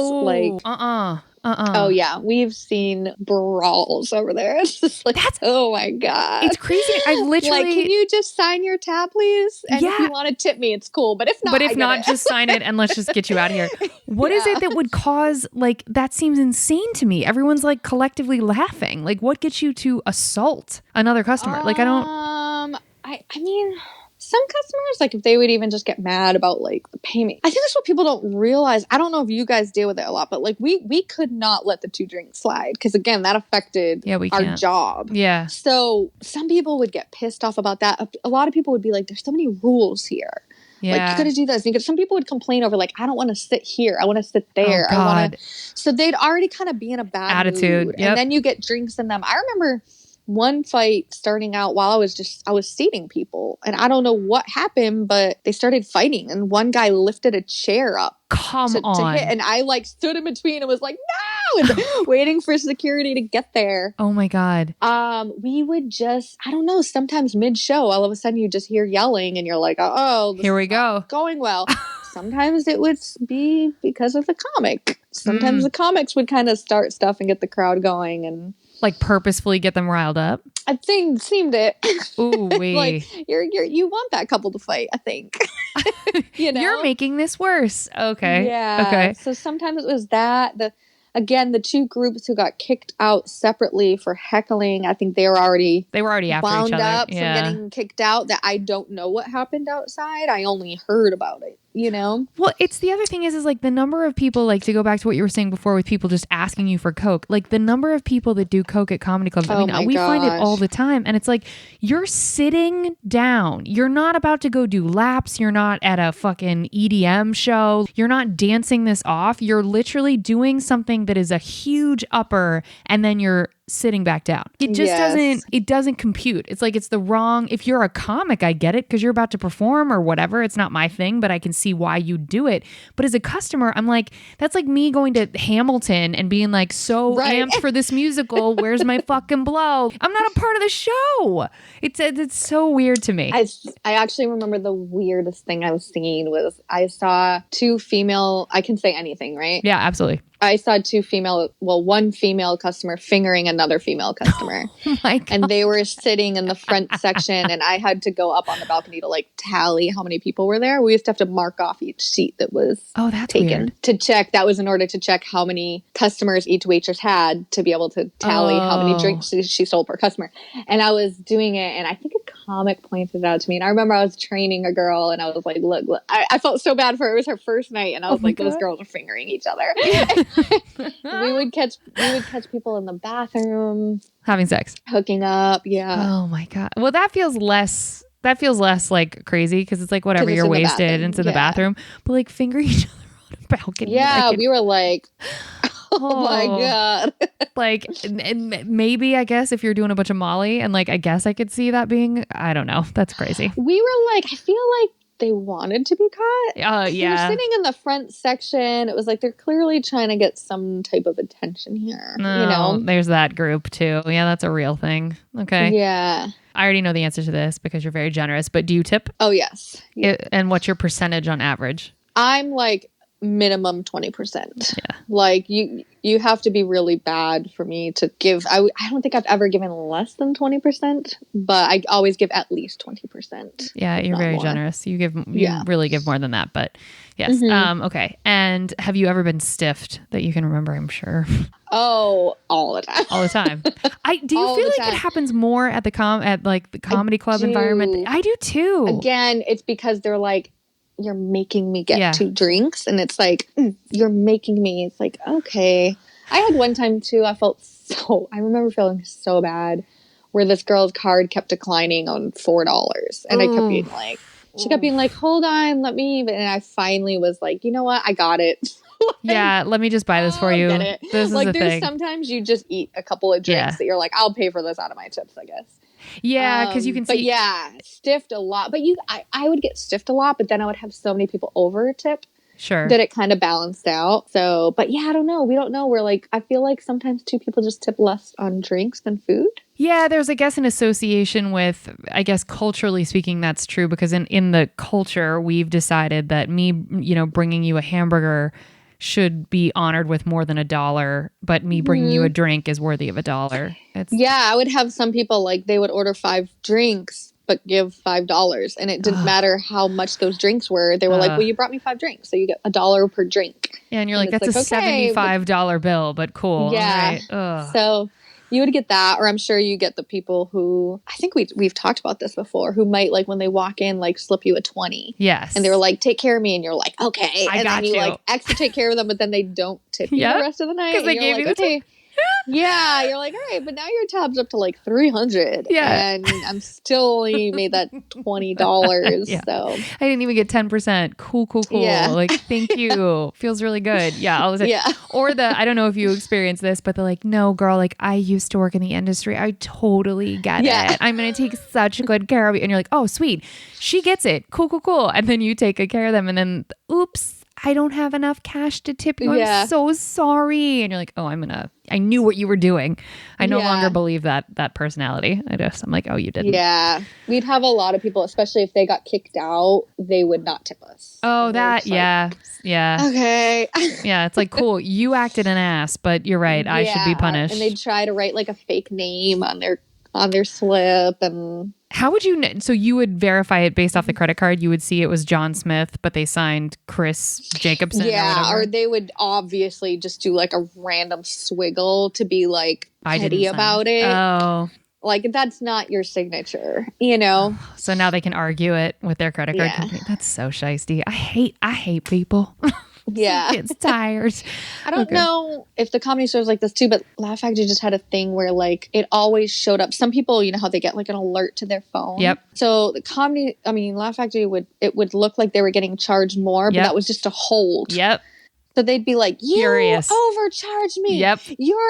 Oh yeah, we've seen brawls over there. It's just like, oh my God, it's crazy. I literally like, can you just sign your tab, please? And if you want to tip me, it's cool. But if not, just sign it and let's just get you out of here. What is it that would cause like that? Seems insane to me. Everyone's like collectively laughing. Like, what gets you to assault another customer? Like, I don't. I mean. Some customers, like if they would even just get mad about like the payment. I think that's what people don't realize. I don't know if you guys deal with it a lot, but like we could not let the 2 drinks slide because again, that affected our job. Yeah. So some people would get pissed off about that. A lot of people would be like, there's so many rules here. Yeah. Like, you got to do this. Some people would complain over like, I don't want to sit here. I want to sit there. Oh, God. So they'd already kind of be in a bad attitude. mood. And then you get drinks in them. I remember one fight starting out while I was seating people, and I don't know what happened, but they started fighting, and one guy lifted a chair up to hit, and I like stood in between and was like, no, and waiting for security to get there. Oh my God. We would just, I don't know, sometimes mid-show, all of a sudden you just hear yelling and you're like, oh, here we go. Going well. Sometimes it would be because of the comic. Sometimes the comics would kind of start stuff and get the crowd going and like purposefully get them riled up. I think seemed it. Ooh, wait. Like you want that couple to fight, I think. You know? You're making this worse. Okay. Yeah. Okay. So sometimes it was that. The 2 groups who got kicked out separately for heckling, I think they were already after wound each other. up from getting kicked out. That I don't know what happened outside. I only heard about it. You know? Well, it's the other thing is like the number of people, like to go back to what you were saying before with people just asking you for Coke, like the number of people that do Coke at comedy clubs. I mean, we find it all the time. And it's like, you're sitting down. You're not about to go do laps. You're not at a fucking EDM show. You're not dancing this off. You're literally doing something that is a huge upper and then you're sitting back down. It just doesn't compute. It's like it's the wrong, if you're a comic, I get it because you're about to perform or whatever. It's not my thing, but I can see why you do it. But as a customer, I'm like, that's like me going to Hamilton and being like, so amped for this musical. Where's my fucking blow? I'm not a part of the show. It's so weird to me. I actually remember the weirdest thing I was seeing was I saw two female, I can say anything, right? Yeah, absolutely. I saw one female customer fingering another female customer. Oh my God. And they were sitting in the front section and I had to go up on the balcony to like tally how many people were there. We used to have to mark off each seat that was taken weird. To check. That was in order to check how many customers each waitress had to be able to tally how many drinks she sold per customer. And I was doing it and I think a comic pointed it out to me. And I remember I was training a girl and I was like, look. I felt so bad for her. It was her first night and I was like, those girls are fingering each other. we would catch people in the bathroom having sex, hooking up. Yeah. Oh my God. Well, that feels less like crazy because it's like whatever, you're wasted into the bathroom, but like fingering each other on a balcony. Yeah, like we were like, oh my God. Like, and maybe I guess if you're doing a bunch of Molly and like, I guess I could see that being, I don't know. That's crazy. We were like, I feel like they wanted to be caught. Yeah. They were sitting in the front section. It was like they're clearly trying to get some type of attention here. No, you know, there's that group too. Yeah, that's a real thing. Okay. Yeah. I already know the answer to this because you're very generous, but do you tip? Oh, yes. And what's your percentage on average? I'm like minimum 20%. Yeah. Like you have to be really bad for me to give. I don't think I've ever given less than 20%, but I always give at least 20%. Yeah, you're very generous. You really give more than that, but yes. Mm-hmm. Okay. And have you ever been stiffed that you can remember? I'm sure. Oh, all the time. All the time. Do you feel like it happens more at the comedy club environment? I do too. Again, it's because they're like, you're making me get 2 drinks. And it's like, you're making me. It's like, okay. I had one time too, I remember feeling so bad where this girl's card kept declining on $4. And I kept being like, she kept being like, hold on, let me. And I finally was like, you know what? I got it. Yeah, let me just buy this for you. This is the thing. Sometimes you just eat a couple of drinks that you're like, I'll pay for this out of my tips, I guess. Yeah, because you can see. But yeah, stiffed a lot. But I would get stiffed a lot, but then I would have so many people over tip. Sure. That it kind of balanced out. So, but yeah, I don't know. We don't know. We're like, I feel like sometimes 2 people just tip less on drinks than food. Yeah, there's, I guess, an association with, I guess, culturally speaking, that's true. Because in the culture, we've decided that me, bringing you a hamburger should be honored with more than $1, but me bringing you a drink is worthy of $1. I would have some people like they would order 5 drinks, but give $5. And it didn't matter how much those drinks were. They were like, well, you brought me 5 drinks, so you get $1 per drink. Yeah, and you're like, that's a $75 bill, but cool. Yeah. Right. So you would get that, or I'm sure you get the people who, I think we've talked about this before, who might like when they walk in, like slip you a 20. Yes. And they were like, take care of me. And you're like, okay. And then you like extra take care of them, but then they don't tip you the rest of the night. Because they gave you the Yeah, you're like, all right, but now your tab's up to like $300. Yeah. And I'm still only made that $20. Yeah. So I didn't even get 10%. Cool. Yeah. Like, thank you. Feels really good. Yeah. All of a sudden. Yeah. Or I don't know if you experienced this, but they're like, no, girl, like I used to work in the industry. I totally get it. I'm going to take such good care of you. And you're like, oh, sweet. She gets it. Cool. And then you take good care of them. And then, oops, I don't have enough cash to tip you. I'm so sorry. And you're like, oh, I knew what you were doing. I no longer believe that personality. I'm like, oh, you didn't. Yeah. We'd have a lot of people, especially if they got kicked out, they would not tip us. Oh, that, yeah. Okay. Yeah, it's like, cool. You acted an ass, but you're right. I should be punished. And they'd try to write like a fake name on their slip. And how would you so you would verify it based off the credit card? You would see it was John Smith, but they signed Chris Jacobson. Yeah, or they would obviously just do like a random swiggle to be like petty about it. Oh, like that's not your signature, So now they can argue it with their credit card company. That's so shiesty. I hate people. Yeah. It's tired. I don't know if the comedy stores like this too, but Laugh Factory just had a thing where like it always showed up. Some people, how they get like an alert to their phone. Yep. So the Laugh Factory would look like they were getting charged more, but that was just a hold. Yep. So they'd be like, you furious. Overcharged me. Yep.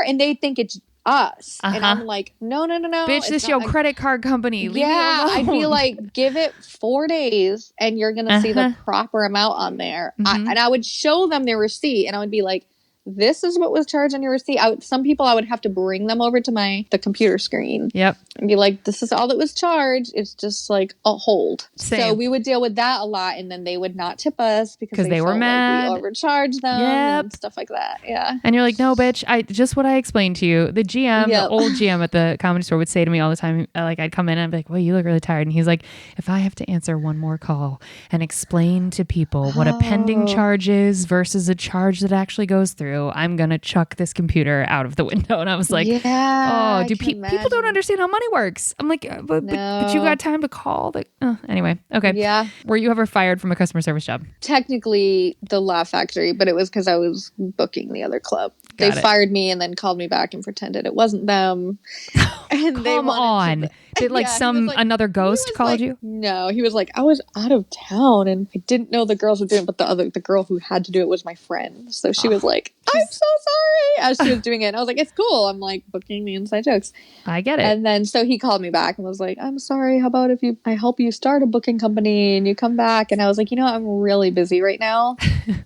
And they think it's us. And Uh-huh. I'm like, no, no, no, no. Bitch, it's this not your credit card company. Leave me yeah, alone. I'd be like, give it 4 days and you're going to see the Uh-huh. proper amount on there. Mhm. And I would show them their receipt and I would be like, this is what was charged on your receipt. Some people I would have to bring them over to the computer screen. Yep. And be like, this is all that was charged. It's just like a hold. Same. So we would deal with that a lot. And then they would not tip us because they were felt mad. like we overcharged them and stuff like that. Yeah. And you're like, no, bitch, just what I explained to you. The GM, the old GM at the Comedy Store would say to me all the time, like I'd come in and I'd be like, well, you look really tired. And he's like, if I have to answer one more call and explain to people what a pending charge is versus a charge that actually goes through, I'm going to chuck this computer out of the window. And I was like, oh, do people don't understand how money works? I'm like, but you got time to call? Anyway, okay. Yeah. Were you ever fired from a customer service job? Technically the Laugh Factory, but it was because I was booking the other club. They fired me and then called me back and pretended it wasn't them. And Come on. Did another ghost called you? No, he was like, I was out of town and I didn't know the girls were doing it, but the girl who had to do it was my friend. So she was like, I'm so sorry, as she was doing it. And I was like, it's cool. I'm like booking the inside jokes. I get it. And then so he called me back and was like, I'm sorry, how about I help you start a booking company and you come back? And I was like, I'm really busy right now.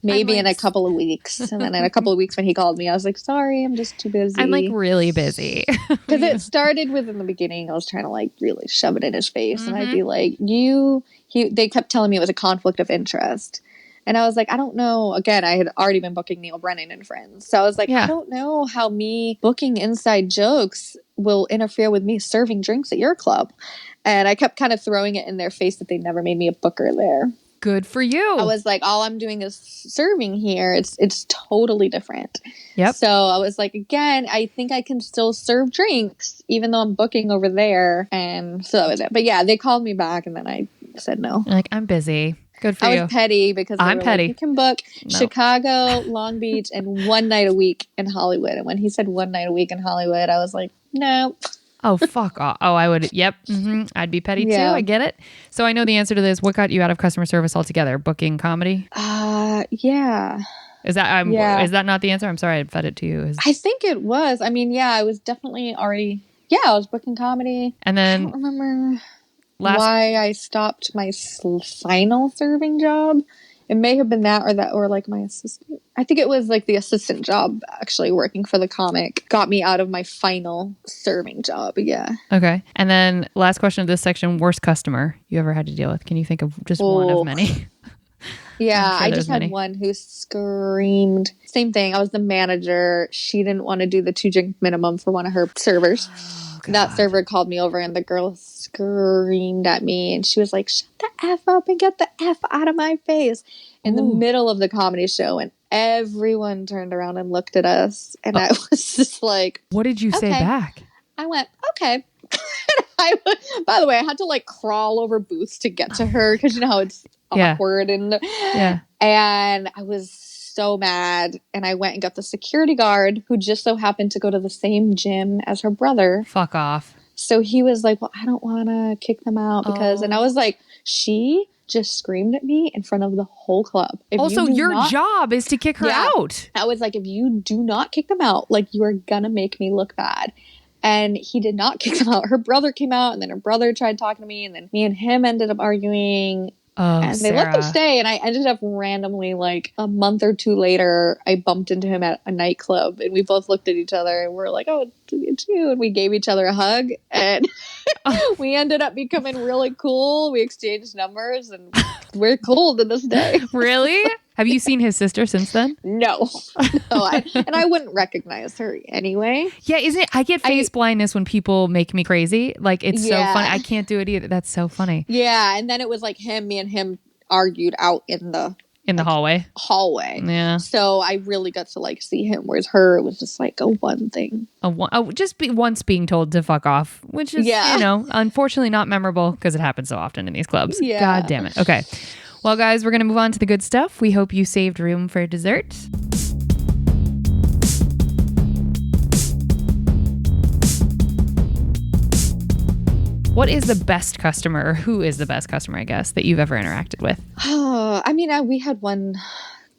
Maybe in a couple of weeks. And then in a couple of weeks when he called me, I was like, sorry, I'm just too busy. I'm like really busy. Because it started with in the beginning, I was trying to like really shove it in his face. And I'd be like, they kept telling me it was a conflict of interest. And I was like, I don't know. Again, I had already been booking Neil Brennan and friends. So I was like, I don't know how me booking inside jokes will interfere with me serving drinks at your club. And I kept kind of throwing it in their face that they never made me a booker there. Good for you. I was like, all I'm doing is serving here. It's totally different. Yep. So I was like, again, I think I can still serve drinks even though I'm booking over there. And so that was it. But yeah, they called me back and then I said no. Like, I'm busy. Good for you. I was petty because I'm petty. Like, you can book Chicago, Long Beach, and 1 night a week in Hollywood. And when he said 1 night a week in Hollywood, I was like, no. Oh, fuck off. Oh, I would. Yep. Mm-hmm. I'd be petty too. I get it. So I know the answer to this. What got you out of customer service altogether? Booking comedy? Yeah. Is that not the answer? I'm sorry I fed it to you. I think it was. I mean, yeah, I was definitely already, I was booking comedy. And then I don't remember why I stopped my final serving job. It may have been that or like my assistant. I think it was like the assistant job actually working for the comic got me out of my final serving job. Yeah. Okay. And then last question of this section, worst customer you ever had to deal with. Can you think of just one of many? Yeah, I just had one who screamed. Same thing. I was the manager. She didn't want to do the 2-drink minimum for one of her servers. That server called me over and the girl screamed at me and she was like, shut the F up and get the F out of my face in the middle of the comedy show. And everyone turned around and looked at us. And I was just like, what did you say back? I went, okay. By the way, I had to like crawl over booths to get to her because you know how it's awkward. And I was so mad. And I went and got the security guard who just so happened to go to the same gym as her brother. Fuck off. So he was like, well, I don't want to kick them out because, and I was like, she just screamed at me in front of the whole club. Also, your job is to kick her out. I was like, if you do not kick them out, like you are going to make me look bad. And he did not kick them out. Her brother came out and then her brother tried talking to me and then me and him ended up arguing. And they let them stay. And I ended up randomly, like a month or two later, I bumped into him at a nightclub and we both looked at each other and we're like, oh, it's you. And we gave each other a hug and we ended up becoming really cool. We exchanged numbers and we're cool to this day. Really? Have you seen his sister since then? No. And I wouldn't recognize her anyway. Yeah, isn't it? I get face blindness when people make me crazy. Like, it's so funny. I can't do it either. That's so funny. Yeah, and then it was like me and him argued out in the hallway. Yeah. So I really got to like see him, whereas her, it was just like a one thing. Once being told to fuck off, which is, unfortunately not memorable because it happens so often in these clubs. Yeah. God damn it. Okay. Well, guys, we're going to move on to the good stuff. We hope you saved room for dessert. What is the best customer, or who is the best customer, I guess, that you've ever interacted with? I mean, we had one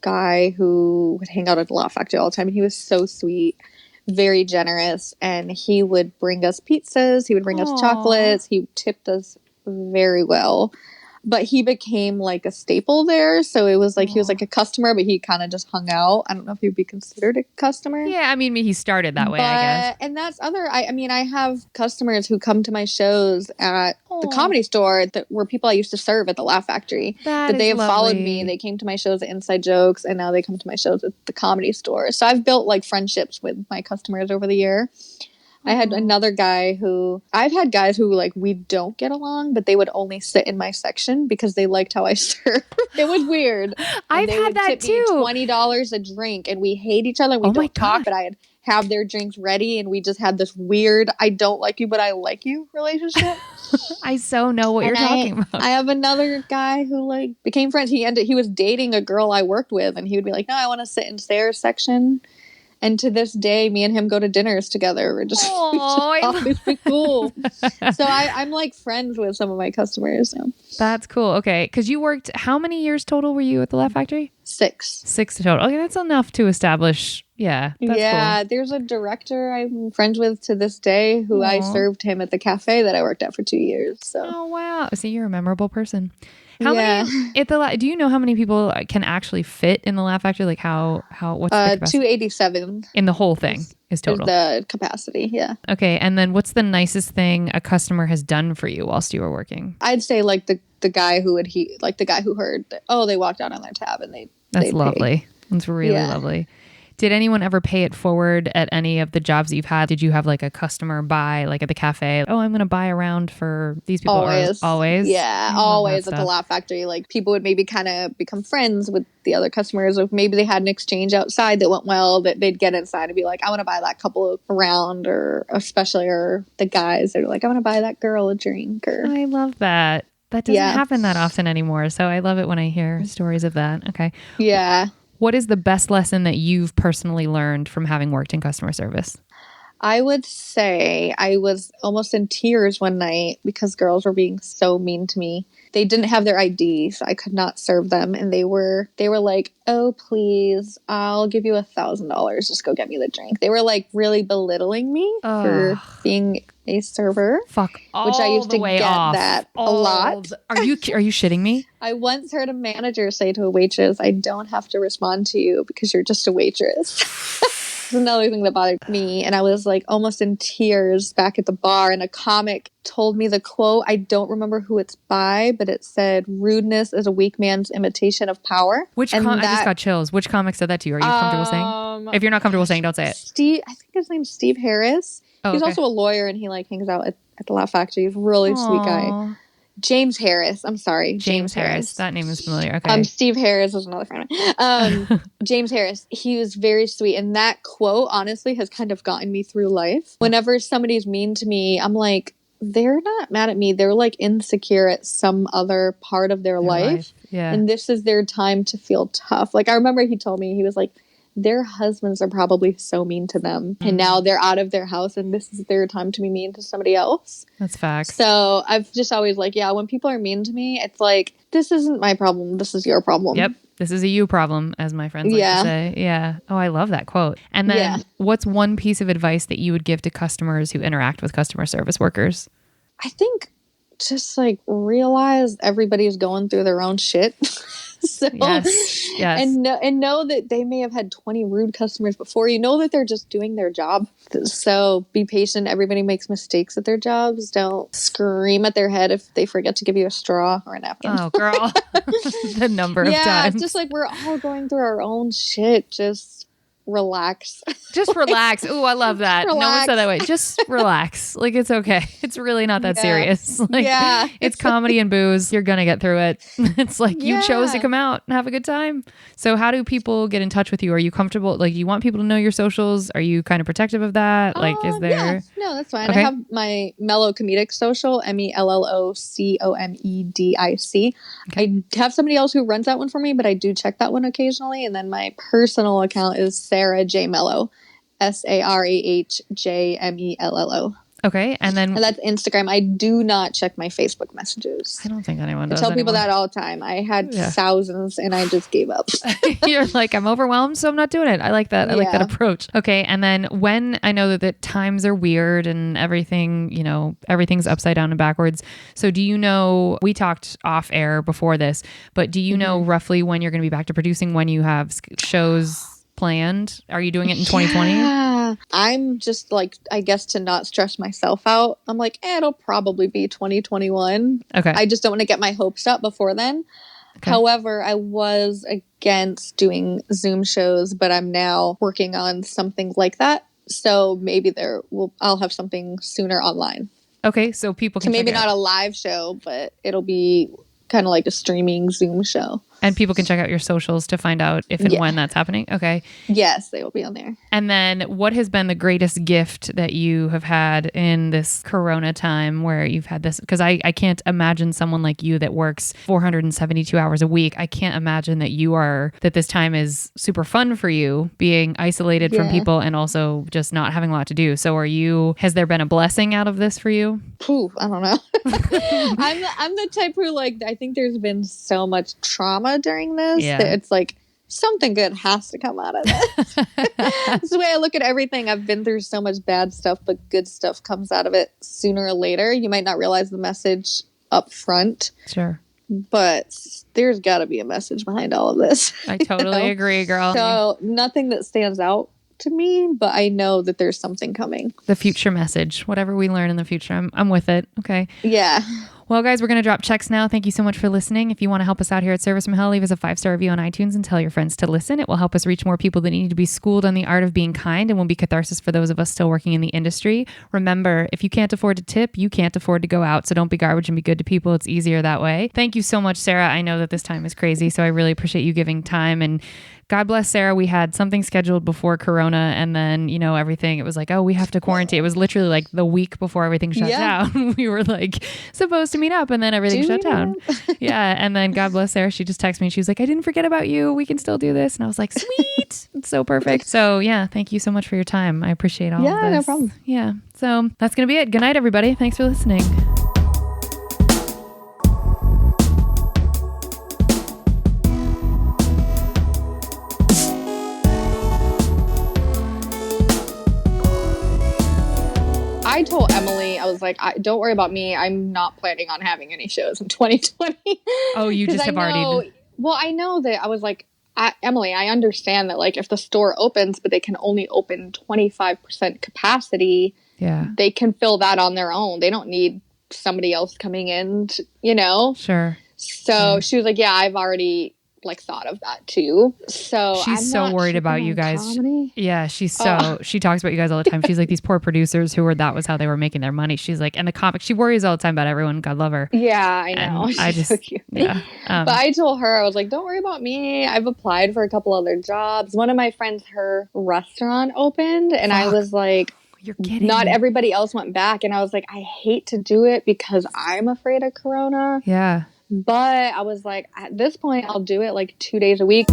guy who would hang out at the Laugh Factory all the time, and he was so sweet. very generous, and he would bring us pizzas. He would bring us chocolates. He tipped us very well. But he became like a staple there. So it was like he was like a customer, but he kind of just hung out. I don't know if he'd be considered a customer. Yeah, I mean, he started that way, I guess. And that's I mean, I have customers who come to my shows at the Comedy Store that were people I used to serve at the Laugh Factory. That they have lovely. followed me. They came to my shows at Inside Jokes, and now they come to my shows at the Comedy Store. So I've built like friendships with my customers over the year. I had another guy I've had guys who like we don't get along, but they would only sit in my section because they liked how I served. It was weird. I've had that too. $20 a drink, and we hate each other. And we don't talk, but I'd have their drinks ready, and we just had this weird I don't like you, but I like you relationship. I so know what you're talking about. I have another guy who like became friends. He was dating a girl I worked with, and he would be like, "No, I want to sit in Sarah's section." And to this day, me and him go to dinners together. We're just, always be cool. So I'm like friends with some of my customers. So. That's cool. Okay. Because you worked, how many years total were you at the Laugh Factory? 6. 6 total. Okay. That's enough to establish. Yeah. That's cool. There's a director I'm friends with to this day who I served him at the cafe that I worked at for 2 years. So. Oh, wow. See, you're a memorable person. How many do you know how many people can actually fit in the Laugh Factory? Like what's the capacity? 287 in the whole thing is total. The capacity, yeah. Okay, and then what's the nicest thing a customer has done for you whilst you were working? I'd say like the guy who heard that, they walked out on their tab and That's lovely. That's really lovely. Did anyone ever pay it forward at any of the jobs that you've had? Did you have like a customer buy, like at the cafe? Oh, I'm going to buy around for these people. Always? Yeah, always at the Laugh Factory. Like people would maybe kind of become friends with the other customers. Or maybe they had an exchange outside that went well, that they'd get inside and be like, I want to buy that couple around, or especially the guys that are like, I want to buy that girl a drink. Or I love that. That doesn't happen that often anymore. So I love it when I hear stories of that. Okay. Yeah. What is the best lesson that you've personally learned from having worked in customer service? I would say I was almost in tears one night because girls were being so mean to me. They didn't have their ID, so I could not serve them. And they were like, oh, please, I'll give you $1,000. Just go get me the drink. They were like really belittling me for being a server. Fuck all which I used the to way get off. that a lot. Are you shitting me? I once heard a manager say to a waitress, I don't have to respond to you because you're just a waitress. It's another thing that bothered me. And I was like almost in tears back at the bar, and a comic told me the quote. I don't remember who it's by, but it said, rudeness is a weak man's imitation of power. I just got chills. Which comic said that to you? Are you comfortable saying? If you're not comfortable saying, don't say it. I think his name's Steve Harris. He's also a lawyer, and he like hangs out at the Laugh Factory. He's a really sweet guy. James Harris. I'm sorry. James Harris. That name is familiar. Okay. Steve Harris was another friend of mine. James Harris. He was very sweet. And that quote, honestly, has kind of gotten me through life. Whenever somebody's mean to me, I'm like, they're not mad at me. They're like insecure at some other part of their life. Yeah. And this is their time to feel tough. Like I remember he told me, he was like, their husbands are probably so mean to them. And now they're out of their house, and this is their time to be mean to somebody else. That's facts. So I've just always like, when people are mean to me, it's like, this isn't my problem. This is your problem. Yep. This is a you problem, as my friends like to say. Yeah. Oh, I love that quote. And then what's one piece of advice that you would give to customers who interact with customer service workers? I think just like realize everybody's going through their own shit. So, yes. And know that they may have had 20 rude customers before. You know that they're just doing their job. So be patient. Everybody makes mistakes at their jobs. Don't scream at their head if they forget to give you a straw or a napkin. Oh, girl. The number of times. Yeah, just like we're all going through our own shit. Just relax. Just relax. Ooh, I love that. Relax. No one said that way. Just relax. Like, it's okay. It's really not that serious. Like, it's comedy and booze. You're going to get through it. It's like you chose to come out and have a good time. So how do people get in touch with you? Are you comfortable? Like, you want people to know your socials? Are you kind of protective of that? Like, is there... Yeah. No, that's fine. Okay. I have my Mello Comedic social, MELLOCOMEDIC. Okay. I have somebody else who runs that one for me, but I do check that one occasionally. And then my personal account is Sarah J. Mello, SarahJmello. Okay. And then And that's Instagram. I do not check my Facebook messages. I don't think anyone I does tell people anymore. that all the time. I had Yeah. thousands and I just gave up. You're like, I'm overwhelmed, so I'm not doing it. I like that. I like that Yeah. approach. Okay. And then when I know that the times are weird and everything, you know, everything's upside down and backwards. So do you know, we talked off air before this, but do you know roughly when you're going to be back to producing, when you have shows planned? Are you doing it in 2020? Yeah. I'm just like, I guess to not stress myself out, I'm like, it'll probably be 2021. Okay. I just don't want to get my hopes up before then. Okay. However, I was against doing Zoom shows, but I'm now working on something like that. So maybe I'll have something sooner online. Okay. So people can So maybe check it not out. a live show, but it'll be kind of like a streaming Zoom show. And people can check out your socials to find out if and when that's happening. Okay. Yes, they will be on there. And then what has been the greatest gift that you have had in this Corona time where you've had this? Because I can't imagine someone like you that works 472 hours a week. I can't imagine that this time is super fun for you, being isolated from people and also just not having a lot to do. So has there been a blessing out of this for you? Pooh, I don't know. I'm the type who, like, I think there's been so much trauma during this that it's like something good has to come out of this. That's the way I look at everything. I've been through so much bad stuff, but good stuff comes out of it sooner or later. You might not realize the message up front. Sure. But there's got to be a message behind all of this. I totally agree, girl. So nothing that stands out to me, but I know that there's something coming. The future message, whatever we learn in the future, I'm with it. Okay. Yeah. Well, guys, we're going to drop checks now. Thank you so much for listening. If you want to help us out here at Service from Hell, leave us a 5-star review on iTunes and tell your friends to listen. It will help us reach more people that need to be schooled on the art of being kind and will be catharsis for those of us still working in the industry. Remember, if you can't afford to tip, you can't afford to go out. So don't be garbage and be good to people. It's easier that way. Thank you so much, Sarah. I know that this time is crazy, so I really appreciate you giving time. And God bless Sarah. We had something scheduled before Corona, and then, you know, everything, it was like, oh, we have to quarantine. It was literally like the week before everything shut down. We were like supposed to meet up, and then everything shut down. Yeah. And then God bless Sarah. She just texted me. She was like, I didn't forget about you. We can still do this. And I was like, sweet. It's so perfect. So yeah, thank you so much for your time. I appreciate all of this. Yeah, no problem. Yeah. So that's going to be it. Good night, everybody. Thanks for listening. I told Emily, I was like, don't worry about me. I'm not planning on having any shows in 2020. Oh, you just have already... Well, I know that I was like, Emily, I understand that, like, if the store opens, but they can only open 25% capacity, they can fill that on their own. They don't need somebody else coming in, you know? Sure. So she was like, yeah, I've already like thought of that too. So she's so worried about you guys. Comedy. Yeah, she talks about you guys all the time. She's like, these poor producers that was how they were making their money. She's like, and the comic, she worries all the time about everyone. God love her. Yeah, I know. I just, so cute. Yeah. But I told her, I was like, don't worry about me. I've applied for a couple other jobs. One of my friends, her restaurant opened, and I was like, you're kidding. Not everybody else went back, and I was like, I hate to do it because I'm afraid of Corona. Yeah. But I was like, at this point, I'll do it like 2 days a week.